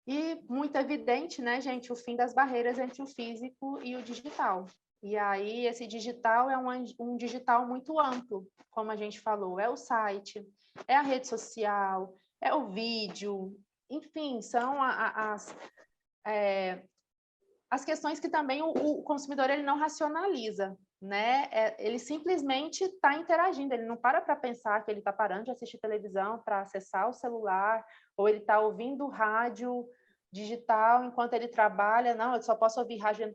S2: E muito evidente, né, gente, o fim das barreiras entre o físico e o digital. E aí, esse digital é um digital muito amplo, como a gente falou, é o site, é a rede social, é o vídeo, enfim, são as questões que também o consumidor ele não racionaliza, né? Ele simplesmente está interagindo, ele não para pensar que ele está parando de assistir televisão para acessar o celular, ou ele está ouvindo rádio digital enquanto ele trabalha. Não, eu só posso ouvir rádio.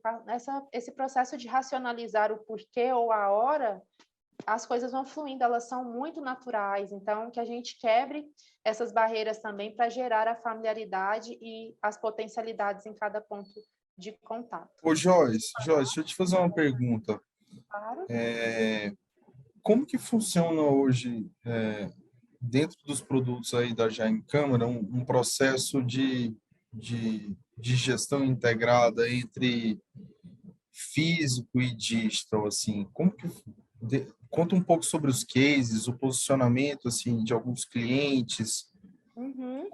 S2: Esse processo de racionalizar o porquê ou a hora, as coisas vão fluindo, elas são muito naturais. Então, que a gente quebre essas barreiras também para gerar a familiaridade e as potencialidades em cada ponto de contato.
S1: Ô, Joyce, deixa eu te fazer uma pergunta.
S2: Claro.
S1: Como que funciona hoje, dentro dos produtos aí da Jaime Câmara, um processo de gestão integrada entre físico e digital, assim? Conta um pouco sobre os cases, o posicionamento, assim, de alguns clientes.
S2: Uhum.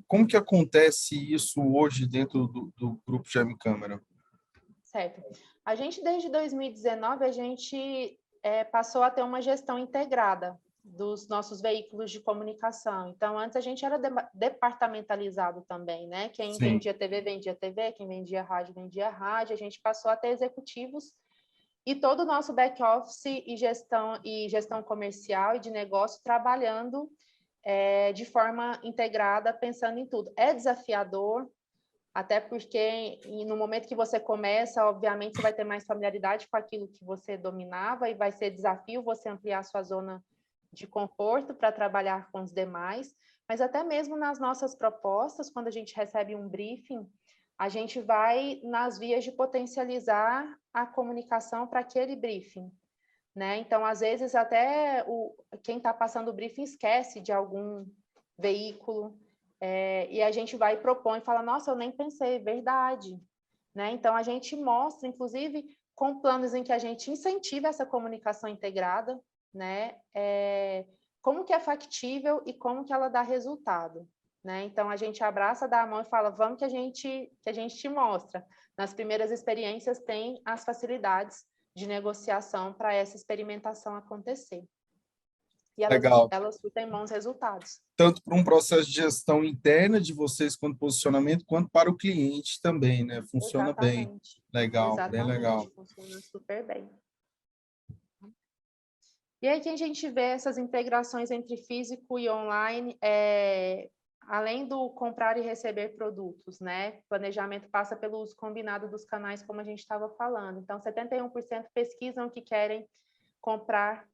S1: Como que acontece isso hoje dentro do Grupo Jaime Câmara?
S2: Certo. A gente, desde 2019, a gente passou a ter uma gestão integrada dos nossos veículos de comunicação. Então, antes a gente era departamentalizado também, né? Quem
S1: Sim.
S2: vendia TV, quem vendia vendia rádio. A gente passou a ter executivos e todo o nosso back-office e gestão comercial e de negócio trabalhando de forma integrada, pensando em tudo. É desafiador, até porque no momento que você começa, obviamente, você vai ter mais familiaridade com aquilo que você dominava e vai ser desafio você ampliar a sua zona de conforto para trabalhar com os demais. Mas até mesmo nas nossas propostas, quando a gente recebe um briefing, a gente vai nas vias de potencializar a comunicação para aquele briefing, né? Então, às vezes, até quem está passando o briefing esquece de algum veículo, e a gente vai e propõe, fala, nossa, eu nem pensei, verdade, né? Então, a gente mostra, inclusive, com planos em que a gente incentiva essa comunicação integrada, né? Como que é factível e como que ela dá resultado, né? Então, a gente abraça, dá a mão e fala, vamos que a gente te mostra. Nas primeiras experiências, tem as facilidades de negociação para essa experimentação acontecer. E elas têm bons resultados.
S1: Tanto para um processo de gestão interna de vocês quanto posicionamento, quanto para o cliente também, né? Funciona
S2: Exatamente.
S1: bem. Legal,
S2: Exatamente.
S1: bem legal.
S2: Funciona super bem. E aí que a gente vê essas integrações entre físico e online, além do comprar e receber produtos, né? O planejamento passa pelo uso combinado dos canais, como a gente estava falando. Então, 71% pesquisam que querem comprar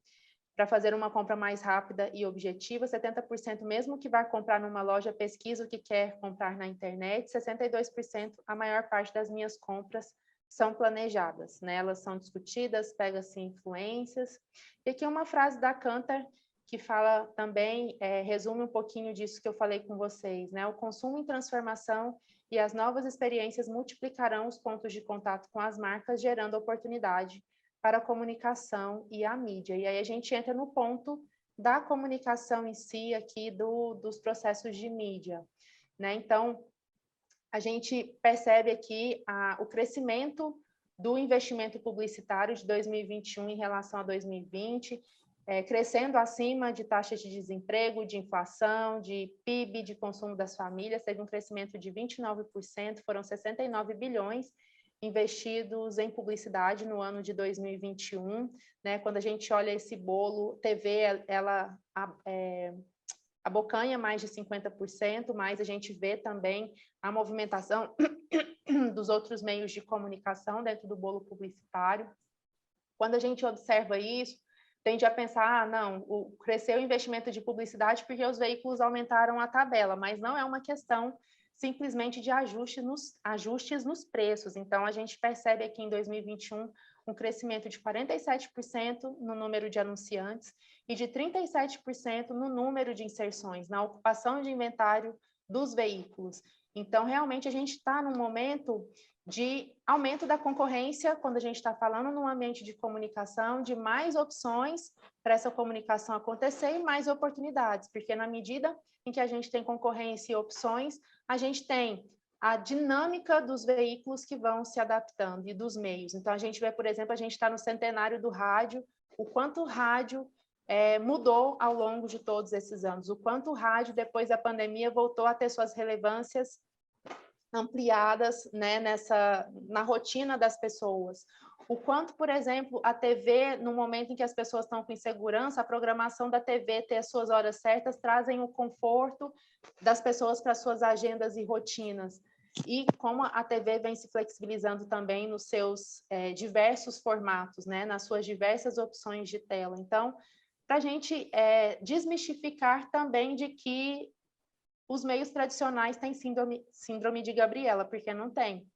S2: para fazer uma compra mais rápida e objetiva, 70% mesmo que vá comprar numa loja, pesquisa o que quer comprar na internet, 62% a maior parte das minhas compras são planejadas, né? Elas são discutidas, pega-se influências. E aqui uma frase da Kantar que fala também, resume um pouquinho disso que eu falei com vocês, né? O consumo em transformação e as novas experiências multiplicarão os pontos de contato com as marcas, gerando oportunidade para a comunicação e a mídia. E aí a gente entra no ponto da comunicação em si aqui, dos processos de mídia, né? Então, a gente percebe aqui o crescimento do investimento publicitário de 2021 em relação a 2020, crescendo acima de taxas de desemprego, de inflação, de PIB, de consumo das famílias, teve um crescimento de 29%, foram 69 bilhões investidos em publicidade no ano de 2021, né? Quando a gente olha esse bolo, TV, ela abocanha mais de 50%, mas a gente vê também a movimentação dos outros meios de comunicação dentro do bolo publicitário. Quando a gente observa isso, tende a pensar, não, cresceu o investimento de publicidade porque os veículos aumentaram a tabela, mas não é uma questão simplesmente de ajustes nos preços. Então, a gente percebe aqui em 2021 um crescimento de 47% no número de anunciantes e de 37% no número de inserções, na ocupação de inventário dos veículos. Então, realmente, a gente está num momento de aumento da concorrência, quando a gente está falando num ambiente de comunicação, de mais opções para essa comunicação acontecer e mais oportunidades, porque na medida em que a gente tem concorrência e opções, a gente tem a dinâmica dos veículos que vão se adaptando e dos meios. Então, a gente vê, por exemplo, a gente está no centenário do rádio, o quanto o rádio mudou ao longo de todos esses anos, o quanto o rádio, depois da pandemia, voltou a ter suas relevâncias ampliadas, né, na rotina das pessoas. O quanto, por exemplo, a TV, no momento em que as pessoas estão com insegurança, a programação da TV ter as suas horas certas, trazem o conforto das pessoas para suas agendas e rotinas. E como a TV vem se flexibilizando também nos seus diversos formatos, né, nas suas diversas opções de tela. Então, para a gente desmistificar também de que os meios tradicionais têm síndrome de Gabriela, porque não tem,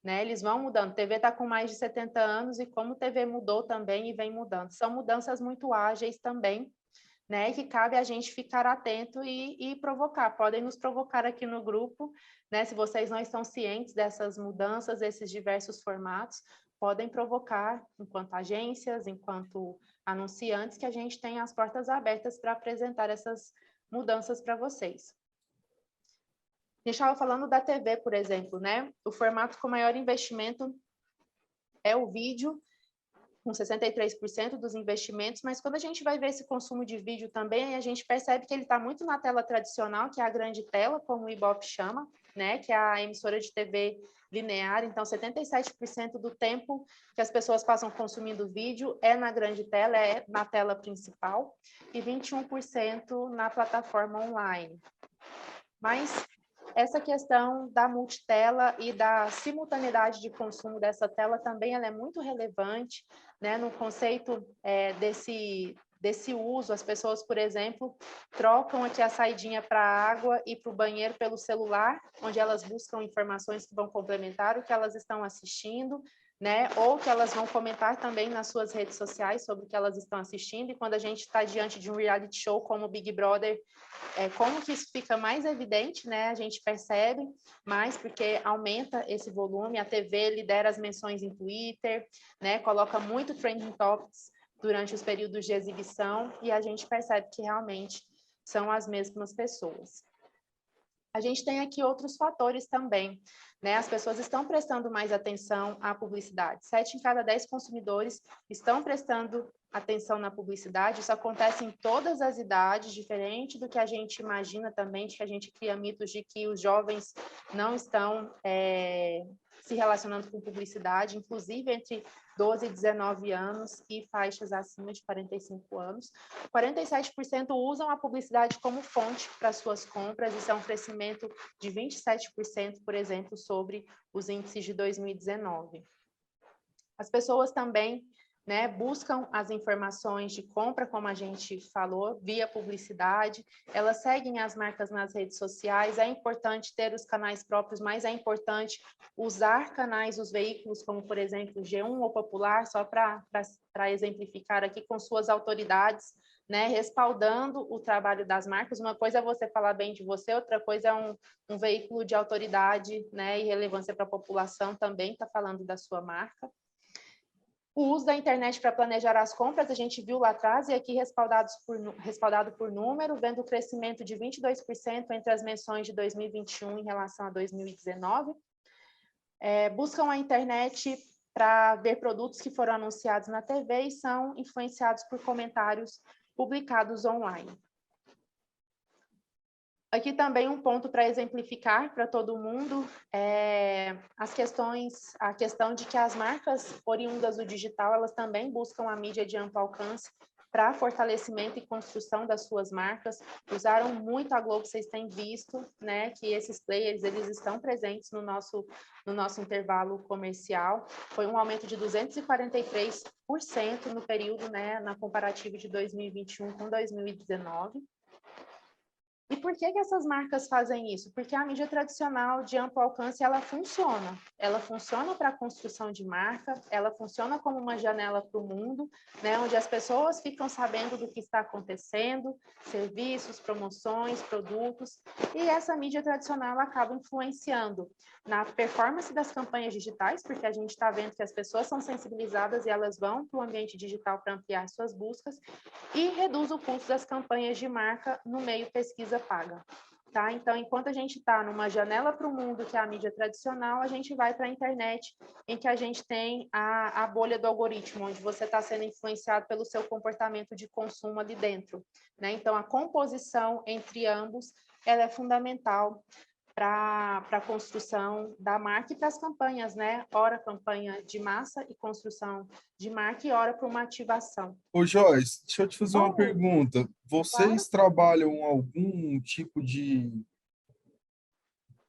S2: né? Eles vão mudando. A TV está com mais de 70 anos e como a TV mudou também e vem mudando. São mudanças muito ágeis também, né? Que cabe a gente ficar atento e provocar. Podem nos provocar aqui no grupo, né? Se vocês não estão cientes dessas mudanças, desses diversos formatos, podem provocar enquanto agências, enquanto anunciantes, que a gente tem as portas abertas para apresentar essas mudanças para vocês. A gente estava falando da TV, por exemplo, né? O formato com maior investimento é o vídeo, com 63% dos investimentos, mas quando a gente vai ver esse consumo de vídeo também, a gente percebe que ele está muito na tela tradicional, que é a grande tela, como o Ibope chama, né? Que é a emissora de TV linear. Então, 77% do tempo que as pessoas passam consumindo vídeo é na grande tela, é na tela principal, e 21% na plataforma online. Mas essa questão da multitela e da simultaneidade de consumo dessa tela também ela é muito relevante, né? No conceito desse uso, as pessoas, por exemplo, trocam aqui a saidinha para a água e para o banheiro pelo celular, onde elas buscam informações que vão complementar o que elas estão assistindo, né? Ou que elas vão comentar também nas suas redes sociais sobre o que elas estão assistindo. E quando a gente está diante de um reality show como o Big Brother, como que isso fica mais evidente, né? A gente percebe mais porque aumenta esse volume, a TV lidera as menções em Twitter, né? Coloca muito trending topics durante os períodos de exibição e a gente percebe que realmente são as mesmas pessoas. A gente tem aqui outros fatores também, né? As pessoas estão prestando mais atenção à publicidade. 7 em cada 10 consumidores estão prestando atenção na publicidade. Isso acontece em todas as idades, diferente do que a gente imagina também, de que a gente cria mitos de que os jovens não estão se relacionando com publicidade, inclusive entre 12 e 19 anos e faixas acima de 45 anos. 47% usam a publicidade como fonte para suas compras, isso é um crescimento de 27%, por exemplo, sobre os índices de 2019. As pessoas também, né, buscam as informações de compra, como a gente falou, via publicidade, elas seguem as marcas nas redes sociais, é importante ter os canais próprios, mas é importante usar canais, os veículos, como, por exemplo, G1 ou Popular, só para exemplificar aqui, com suas autoridades, né, respaldando o trabalho das marcas. Uma coisa é você falar bem de você, outra coisa é um veículo de autoridade, né, e relevância para a população também está falando da sua marca. O uso da internet para planejar as compras, a gente viu lá atrás, e aqui respaldado por número, vendo o crescimento de 22% entre as menções de 2021 em relação a 2019. Buscam a internet para ver produtos que foram anunciados na TV e são influenciados por comentários publicados online. Aqui também um ponto para exemplificar para todo mundo a questão de que as marcas oriundas do digital, elas também buscam a mídia de amplo alcance para fortalecimento e construção das suas marcas. Usaram muito a Globo, vocês têm visto, né, que esses players, eles estão presentes no nosso intervalo comercial. Foi um aumento de 243% no período, né, na comparativa de 2021 com 2019. E por que que essas marcas fazem isso? Porque a mídia tradicional de amplo alcance, ela funciona. Ela funciona para a construção de marca, ela funciona como uma janela para o mundo, né, onde as pessoas ficam sabendo do que está acontecendo, serviços, promoções, produtos, e essa mídia tradicional ela acaba influenciando na performance das campanhas digitais, porque a gente está vendo que as pessoas são sensibilizadas e elas vão para o ambiente digital para ampliar suas buscas, e reduz o custo das campanhas de marca no meio pesquisa paga. Tá? Então, enquanto a gente está numa janela para o mundo, que é a mídia tradicional, a gente vai para a internet, em que a gente tem a bolha do algoritmo, onde você está sendo influenciado pelo seu comportamento de consumo ali dentro. Né? Então, a composição entre ambos ela é fundamental para a construção da marca e para as campanhas, né? Ora campanha de massa e construção de marca e ora para uma ativação.
S1: Ô, Joyce, deixa eu te fazer uma
S2: Bom,
S1: pergunta. Vocês
S2: claro.
S1: trabalham algum tipo de,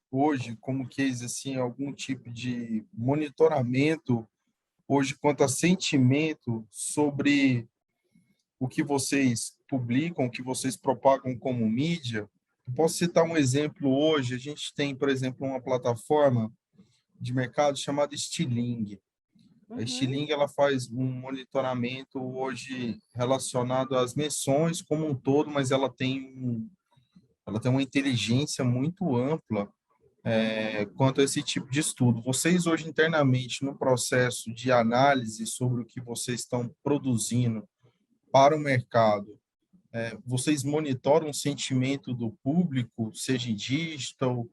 S1: hoje, como case, assim, algum tipo de monitoramento, hoje, quanto a sentimento sobre o que vocês publicam, o que vocês propagam como mídia? Eu posso citar um exemplo hoje. A gente tem, por exemplo, uma plataforma de mercado chamada Stiling. A
S2: Uhum.
S1: Stiling ela faz um monitoramento hoje relacionado às menções como um todo, mas ela tem uma inteligência muito ampla quanto a esse tipo de estudo. Vocês hoje internamente no processo de análise sobre o que vocês estão produzindo para o mercado, vocês monitoram o sentimento do público, seja em digital,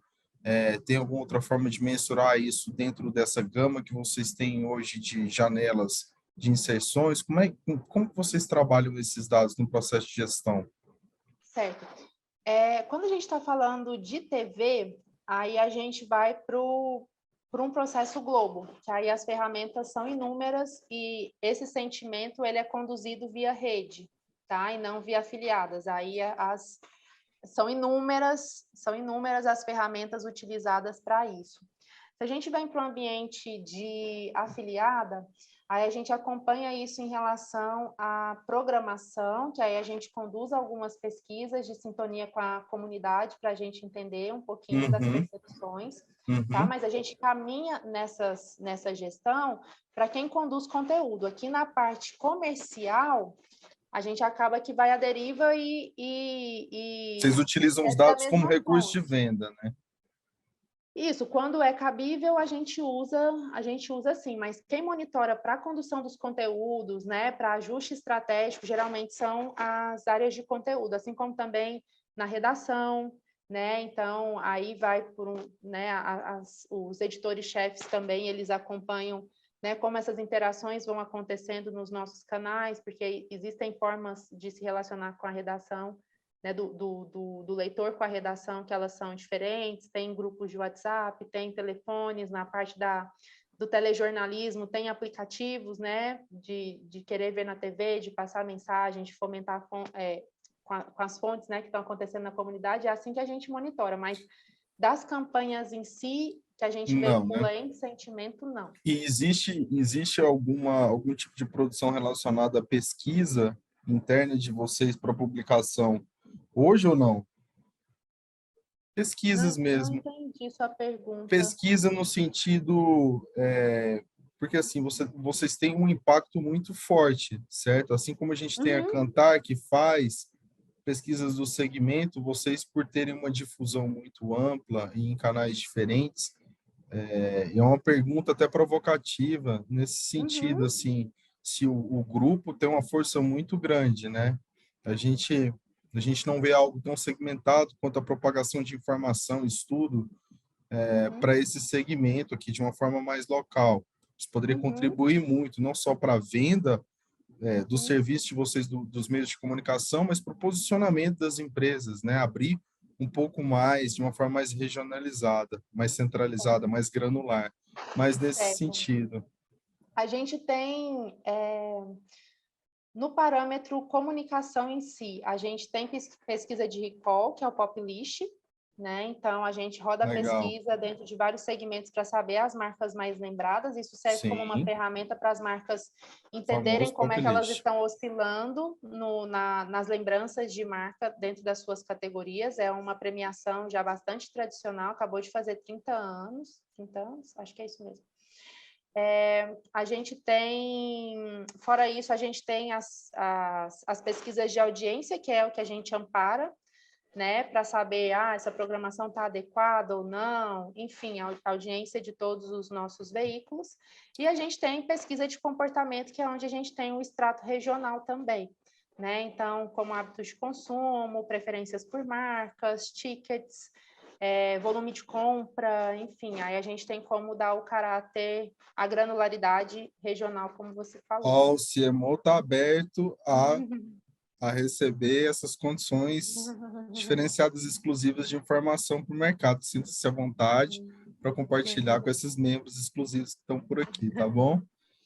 S1: tem alguma outra forma de mensurar isso dentro dessa gama que vocês têm hoje de janelas de inserções? Como que vocês trabalham esses dados no processo de gestão?
S2: Certo. Quando a gente está falando de TV, aí a gente vai para um processo globo, que aí as ferramentas são inúmeras e esse sentimento ele é conduzido via rede, tá? E não via afiliadas. Aí são inúmeras as ferramentas utilizadas para isso. Se a gente vem para um ambiente de afiliada, aí a gente acompanha isso em relação à programação, que aí a gente conduz algumas pesquisas de sintonia com a comunidade para a gente entender um pouquinho das
S1: Uhum,
S2: percepções, tá?
S1: uhum.
S2: Mas a gente caminha nessa gestão para quem conduz conteúdo. Aqui na parte comercial, a gente acaba que vai à deriva
S1: Vocês utilizam os
S2: segue da
S1: dados como
S2: mesma
S1: recurso de
S2: forma.
S1: venda, né?
S2: Isso, quando é cabível, a gente usa sim, mas quem monitora para a condução dos conteúdos, né, para ajuste estratégico, geralmente são as áreas de conteúdo, assim como também na redação, né? Então, aí vai né, os editores-chefes também, eles acompanham, né, como essas interações vão acontecendo nos nossos canais, porque existem formas de se relacionar com a redação, né, do leitor com a redação, que elas são diferentes, tem grupos de WhatsApp, tem telefones, na parte do telejornalismo, tem aplicativos, né, de querer ver na TV, de passar mensagem, de fomentar com as fontes, né, que estão acontecendo na comunidade, é assim que a gente monitora, mas das campanhas em si, que a gente
S1: Não, né?
S2: veicula em sentimento, não.
S1: E existe algum tipo de produção relacionada à pesquisa interna de vocês para publicação hoje ou não? Pesquisas
S2: Não
S1: mesmo.
S2: entendi sua pergunta.
S1: Pesquisa no sentido, porque assim, vocês têm um impacto muito forte, certo? Assim como a gente tem a
S2: Uhum,
S1: Kantar, que faz pesquisas do segmento, vocês, por terem uma difusão muito ampla e em canais diferentes, e é uma pergunta até provocativa nesse sentido,
S2: uhum,
S1: assim, se o grupo tem uma força muito grande, né? A gente, a gente não vê algo tão segmentado quanto a propagação de informação, estudo,
S2: uhum,
S1: para esse segmento aqui de uma forma mais local. Isso poderia
S2: uhum,
S1: contribuir muito, não só para a venda do
S2: uhum.
S1: serviço de vocês, dos meios de comunicação, mas para o posicionamento das empresas, né? Abrir um pouco mais, de uma forma mais regionalizada, mais centralizada, mais granular, mais nesse
S2: Certo.
S1: sentido.
S2: A gente tem, no parâmetro comunicação em si, a gente tem pesquisa de recall, que é o pop list, né? Então, a gente roda a
S1: Legal.
S2: pesquisa dentro de vários segmentos para saber as marcas mais lembradas. Isso serve como uma
S1: Sim,
S2: ferramenta para as marcas entenderem
S1: famoso
S2: como é
S1: top
S2: que elas
S1: list.
S2: estão oscilando nas lembranças de marca dentro das suas categorias. É uma premiação já bastante tradicional, acabou de fazer 30 anos. 30 anos? Acho que é isso mesmo. A gente tem, fora isso, a gente tem as pesquisas de audiência, que é o que a gente ampara, né, para saber, essa programação está adequada ou não, enfim, a audiência de todos os nossos veículos. E a gente tem pesquisa de comportamento, que é onde a gente tem o extrato regional também, né? Então, como hábitos de consumo, preferências por marcas, tickets, volume de compra, enfim, aí a gente tem como dar o caráter, a granularidade regional, como você falou.
S1: Ó, o CMO está aberto a receber essas condições diferenciadas exclusivas de informação para o mercado. Sinta-se à vontade para compartilhar com esses membros exclusivos que estão por aqui, tá bom?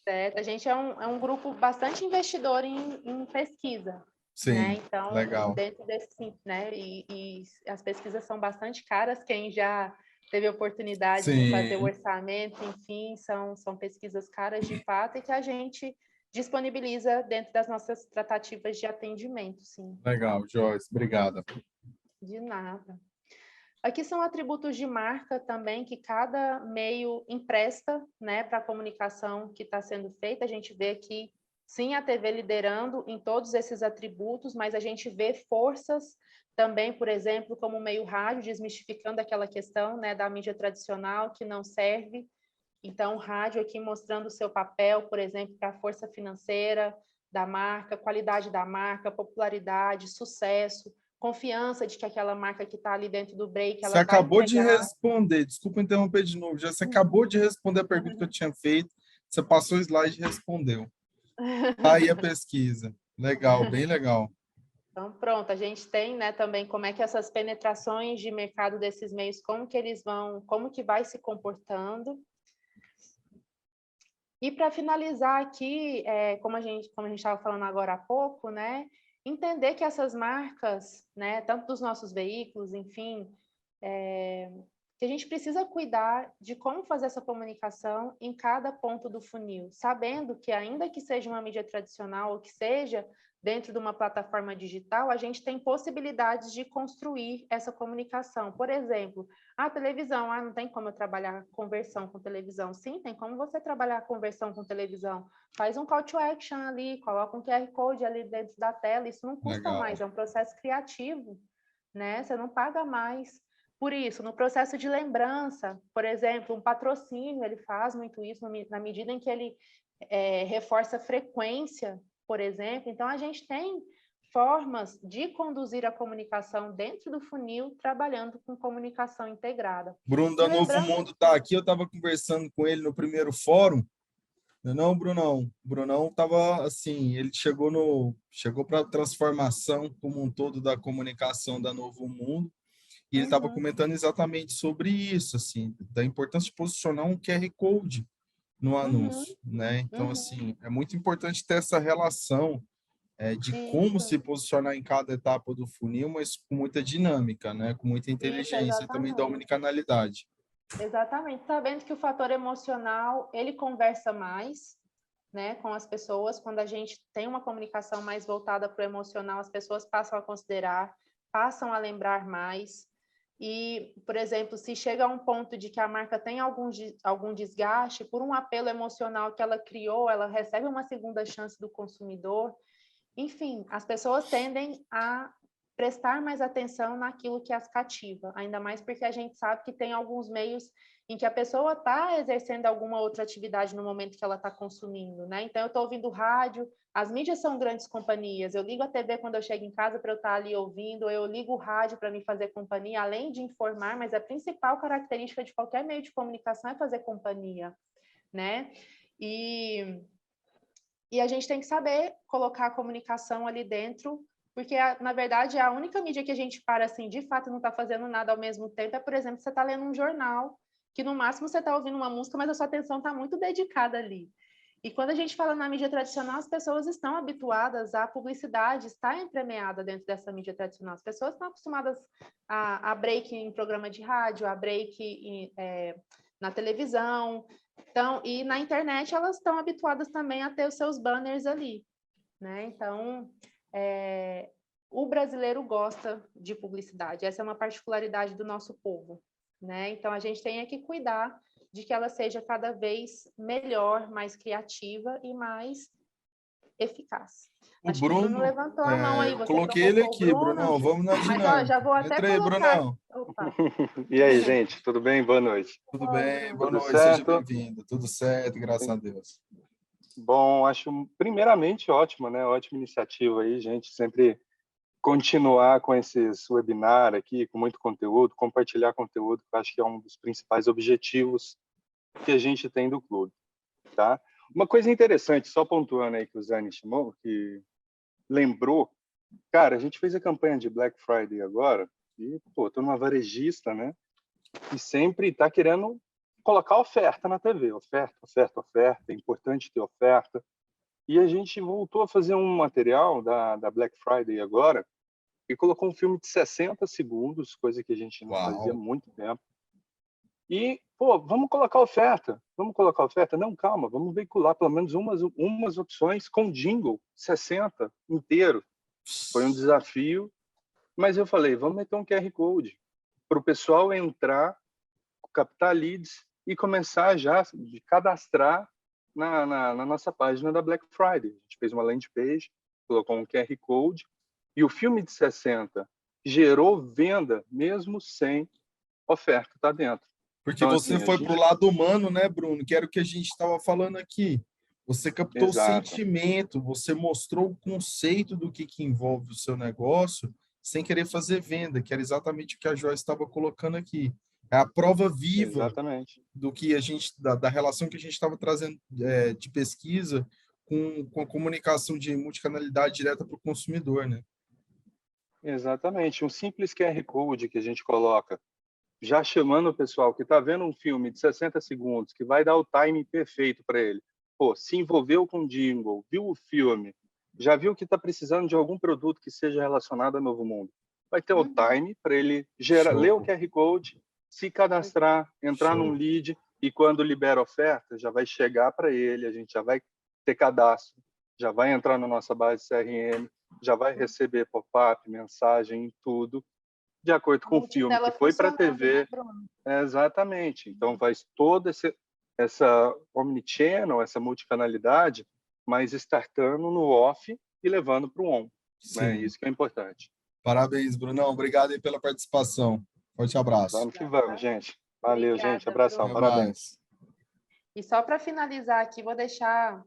S2: Certo. A gente é um grupo bastante investidor em pesquisa, né?
S1: Sim,
S2: Então,
S1: legal.
S2: dentro desse, né? E as pesquisas são bastante caras. Quem já teve a oportunidade de fazer o
S1: Sim,
S2: orçamento, enfim, são pesquisas caras de fato e que a gente disponibiliza dentro das nossas tratativas de atendimento, sim.
S1: legal, Joyce, obrigada.
S2: De nada. Aqui são atributos de marca também que cada meio empresta, né, para a comunicação que está sendo feita. A gente vê aqui, sim, a TV liderando em todos esses atributos, mas a gente vê forças também, por exemplo, como o meio rádio, desmistificando aquela questão, né, da mídia tradicional que não serve. Então, o rádio aqui mostrando o seu papel, por exemplo, para a força financeira da marca, qualidade da marca, popularidade, sucesso, confiança de que aquela marca que está ali dentro do break,
S1: Você
S2: ela vai
S1: acabou de
S2: entregar.
S1: responder, desculpa interromper de novo, já você acabou de responder a pergunta que eu tinha feito, você passou o slide e respondeu. Tá aí a pesquisa. Legal, bem legal.
S2: Então, pronto, a gente tem, né, também como é que essas penetrações de mercado desses meios, como que eles vão, como que vai se comportando. E para finalizar aqui, como a gente estava falando agora há pouco, né, entender que essas marcas, né, tanto dos nossos veículos, enfim, que a gente precisa cuidar de como fazer essa comunicação em cada ponto do funil, sabendo que ainda que seja uma mídia tradicional ou que seja dentro de uma plataforma digital, a gente tem possibilidades de construir essa comunicação. Por exemplo, a televisão, não tem como eu trabalhar conversão com televisão. Sim, tem como você trabalhar conversão com televisão. Faz um call to action ali, coloca um QR Code ali dentro da tela, isso não custa
S1: Legal.
S2: mais, é um processo criativo, né? Você não paga mais. Por isso, no processo de lembrança, por exemplo, um patrocínio, ele faz muito isso na medida em que ele reforça a frequência, por exemplo. Então, a gente tem formas de conduzir a comunicação dentro do funil, trabalhando com comunicação integrada.
S1: Bruno
S2: E
S1: da Novo
S2: lembrando...
S1: Mundo está aqui, eu estava conversando com ele no primeiro fórum, não, Brunão? Brunão estava assim, ele chegou para a transformação como um todo da comunicação da Novo Mundo, e ele estava comentando exatamente sobre isso, assim, da importância de posicionar um QR Code no anúncio, né? Então, assim, é muito importante ter essa relação de como
S2: Isso,
S1: se posicionar em cada etapa do funil, mas com muita dinâmica, né? Com muita
S2: isso,
S1: inteligência e também da
S2: exatamente.
S1: omnicanalidade.
S2: Exatamente. Sabendo que o fator emocional, ele conversa mais, né, com as pessoas. Quando a gente tem uma comunicação mais voltada para o emocional, as pessoas passam a considerar, passam a lembrar mais. E, por exemplo, se chega a um ponto de que a marca tem algum desgaste, por um apelo emocional que ela criou, ela recebe uma segunda chance do consumidor. Enfim, as pessoas tendem a prestar mais atenção naquilo que as cativa, ainda mais porque a gente sabe que tem alguns meios em que a pessoa está exercendo alguma outra atividade no momento que ela está consumindo, né? Então, eu estou ouvindo rádio, as mídias são grandes companhias, eu ligo a TV quando eu chego em casa para eu estar ali ouvindo, eu ligo o rádio para me fazer companhia, além de informar, mas a principal característica de qualquer meio de comunicação é fazer companhia, né? E a gente tem que saber colocar a comunicação ali dentro, porque, na verdade, a única mídia que a gente para, assim, de fato, não está fazendo nada ao mesmo tempo é, por exemplo, você está lendo um jornal, que no máximo você está ouvindo uma música, mas a sua atenção está muito dedicada ali. E quando a gente fala na mídia tradicional, as pessoas estão habituadas à publicidade estar entremeada dentro dessa mídia tradicional. As pessoas estão acostumadas a break em programa de rádio, a break na televisão. Então, e na internet elas estão habituadas também a ter os seus banners ali, né? Então, o brasileiro gosta de publicidade. Essa é uma particularidade do nosso povo, né? Então, a gente tem que cuidar de que ela seja cada vez melhor, mais criativa e mais eficaz.
S1: O
S2: Acho que o Bruno levantou a mão aí.
S1: eu
S2: Você
S1: coloquei ele
S2: provocou o
S1: aqui,
S2: Bruno?
S1: Brunão, vamos na
S2: Mas ó, já
S1: dinâmica.
S2: vou até
S1: Entra aí,
S2: colocar.
S1: Brunão.
S2: Opa.
S4: E aí, gente, tudo bem? Boa noite.
S1: Tudo
S2: Oi,
S1: bem?
S2: Bruno.
S1: Boa
S4: Tudo
S1: noite, seja
S4: certo?
S1: bem-vindo. Tudo certo, graças a Deus.
S4: Bom, acho primeiramente ótimo, né? Ótima iniciativa aí, gente, sempre continuar com esses webinar aqui, com muito conteúdo, compartilhar conteúdo, que eu acho que é um dos principais objetivos que a gente tem do clube, tá? Uma coisa interessante, só pontuando aí que o Zani chamou, que lembrou, cara, a gente fez a campanha de Black Friday agora e, pô, tô numa varejista, né? E sempre está querendo colocar oferta na TV, oferta, oferta, oferta, é importante ter oferta. E a gente voltou a fazer um material da Black Friday agora e colocou um filme de 60 segundos, coisa que a gente não fazia há muito tempo. E, pô, vamos colocar oferta, vamos colocar oferta? Não, calma, vamos veicular pelo menos umas opções com jingle, 60 inteiro. Foi um desafio, mas eu falei, vamos meter um QR Code para o pessoal entrar, captar leads e começar já a cadastrar na nossa página da Black Friday. A gente fez uma landing page, colocou um QR Code e o filme de 60 gerou venda mesmo sem oferta, tá dentro.
S1: Porque
S4: Então,
S1: você
S4: assim,
S1: foi para o lado humano, né, Bruno? Que era o que a gente estava falando aqui. Você captou o sentimento, você mostrou o conceito do que envolve o seu negócio, sem querer fazer venda, que era exatamente o que a Joyce estava colocando aqui. É a prova viva do que a gente, da relação que a gente estava trazendo de pesquisa com a comunicação de multicanalidade direta para o consumidor, né?
S4: Exatamente. Um simples QR Code que a gente coloca, já chamando o pessoal que está vendo um filme de 60 segundos, que vai dar o timing perfeito para ele. Pô, se envolveu com o jingle, viu o filme, já viu que está precisando de algum produto que seja relacionado a Novo Mundo. Vai ter o time para ele ler o QR Code, se cadastrar, entrar num lead e quando libera a oferta, já vai chegar para ele, a gente já vai ter cadastro, já vai entrar na nossa base CRM, já vai receber pop-up, mensagem, tudo, de acordo com o filme que foi para a TV. Exatamente. Então, faz toda essa omnichannel, essa multicanalidade, mas startando no off e levando para o on. Né? Isso que é importante.
S1: Parabéns, Brunão. Obrigado aí pela participação. Forte abraço.
S4: Vamos que vamos, gente. Valeu, obrigada, gente. Abração.
S2: Bruno.
S4: Parabéns.
S2: E só para finalizar aqui, vou deixar,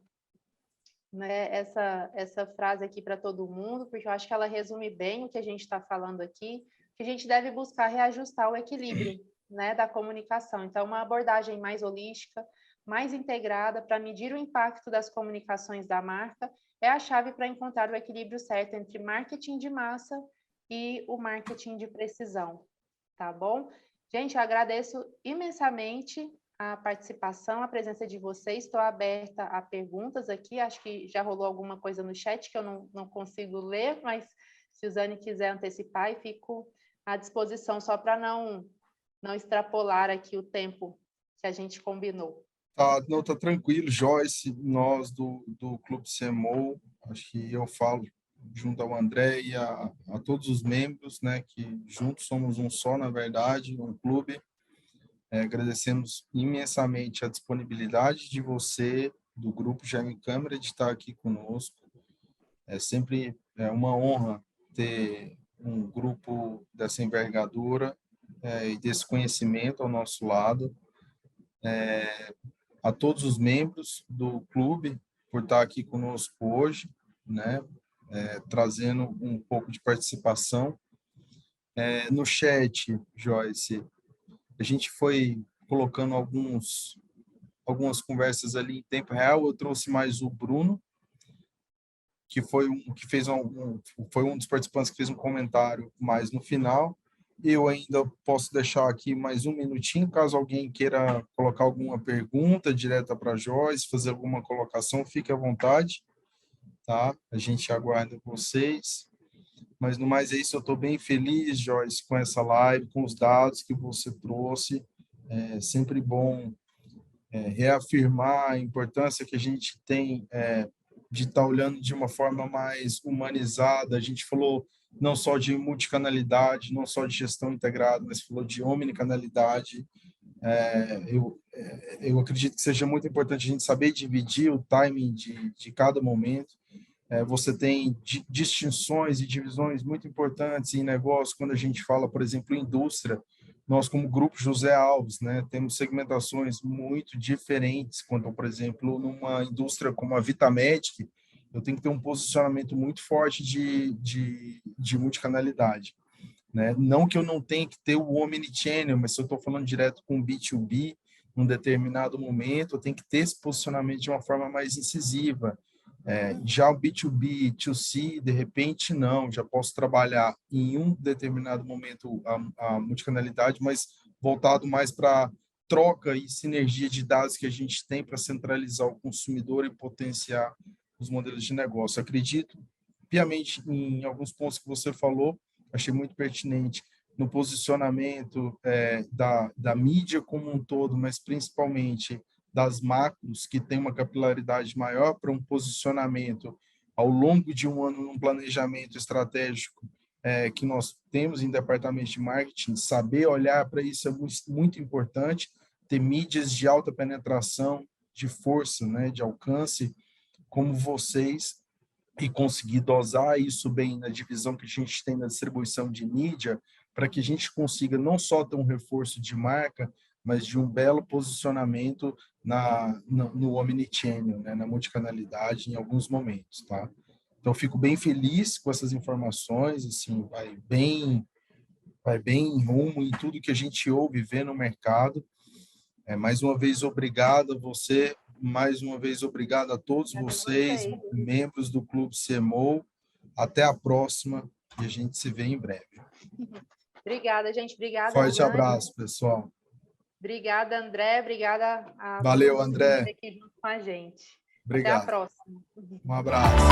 S2: né, essa frase aqui para todo mundo, porque eu acho que ela resume bem o que a gente está falando aqui, que a gente deve buscar reajustar o equilíbrio, né, da comunicação. Então, uma abordagem mais holística, mais integrada para medir o impacto das comunicações da marca é a chave para encontrar o equilíbrio certo entre marketing de massa e o marketing de precisão, tá bom? Gente, eu agradeço imensamente a participação, a presença de vocês. Estou aberta a perguntas aqui. Acho que já rolou alguma coisa no chat que eu não consigo ler, mas se o Zani quiser antecipar, eu fico à disposição só para não extrapolar aqui o tempo que a gente combinou.
S1: Não, tá tranquilo, Joyce, nós do Clube CMO, acho que eu falo junto ao André e a todos os membros, né, que juntos somos um só, na verdade, um clube. Agradecemos imensamente a disponibilidade de você, do Grupo Jaime Câmara, de estar aqui conosco. É sempre uma honra ter um grupo dessa envergadura e desse conhecimento ao nosso lado. A todos os membros do clube por estar aqui conosco hoje, né, trazendo um pouco de participação. No chat, Joyce, a gente foi colocando algumas conversas ali em tempo real. Eu trouxe mais o Bruno, que foi um dos participantes que fez um comentário mais no final, eu ainda posso deixar aqui mais um minutinho, caso alguém queira colocar alguma pergunta direta para a Joyce, fazer alguma colocação, fique à vontade, tá? A gente aguarda vocês. Mas, no mais, é isso. Eu estou bem feliz, Joyce, com essa live, com os dados que você trouxe. É sempre bom reafirmar a importância que a gente tem de estar olhando de uma forma mais humanizada. A gente falou não só de multicanalidade, não só de gestão integrada, mas falou de omnicanalidade. Eu acredito que seja muito importante a gente saber dividir o timing de cada momento. Você tem distinções e divisões muito importantes em negócio, quando a gente fala, por exemplo, indústria. Nós, como Grupo José Alves, né, temos segmentações muito diferentes, quanto, por exemplo, numa indústria como a Vitamedic, eu tenho que ter um posicionamento muito forte de multicanalidade. Né? Não que eu não tenha que ter o omnichannel, mas se eu estou falando direto com o B2B, num determinado momento, eu tenho que ter esse posicionamento de uma forma mais incisiva. Já o B2B, 2C, de repente, não. Já posso trabalhar em um determinado momento a multicanalidade, mas voltado mais para troca e sinergia de dados que a gente tem para centralizar o consumidor e potenciar os modelos de negócio. Acredito piamente em alguns pontos que você falou, achei muito pertinente no posicionamento da mídia como um todo, mas principalmente das macros, que tem uma capilaridade maior para um posicionamento ao longo de um ano, num planejamento estratégico que nós temos em departamento de marketing. Saber olhar para isso é muito importante, ter mídias de alta penetração, de força, né, de alcance, como vocês, e conseguir dosar isso bem na divisão que a gente tem na distribuição de mídia, para que a gente consiga não só ter um reforço de marca, mas de um belo posicionamento no omnichannel, né, na multicanalidade em alguns momentos, tá? Então, fico bem feliz com essas informações, assim, vai bem em rumo em tudo que a gente ouve e vê no mercado. Mais uma vez, obrigado a você. Mais uma vez, obrigado a todos vocês, membros do Clube CMO. Até a próxima e a gente se vê em breve.
S2: Obrigada, gente. Obrigada,
S1: Forte
S2: Zane.
S1: abraço, pessoal.
S2: Obrigada, André. Obrigada a
S1: Valeu,
S2: todos
S1: André.
S2: aqui junto com a gente.
S1: Obrigado.
S2: Até a próxima.
S1: Um abraço.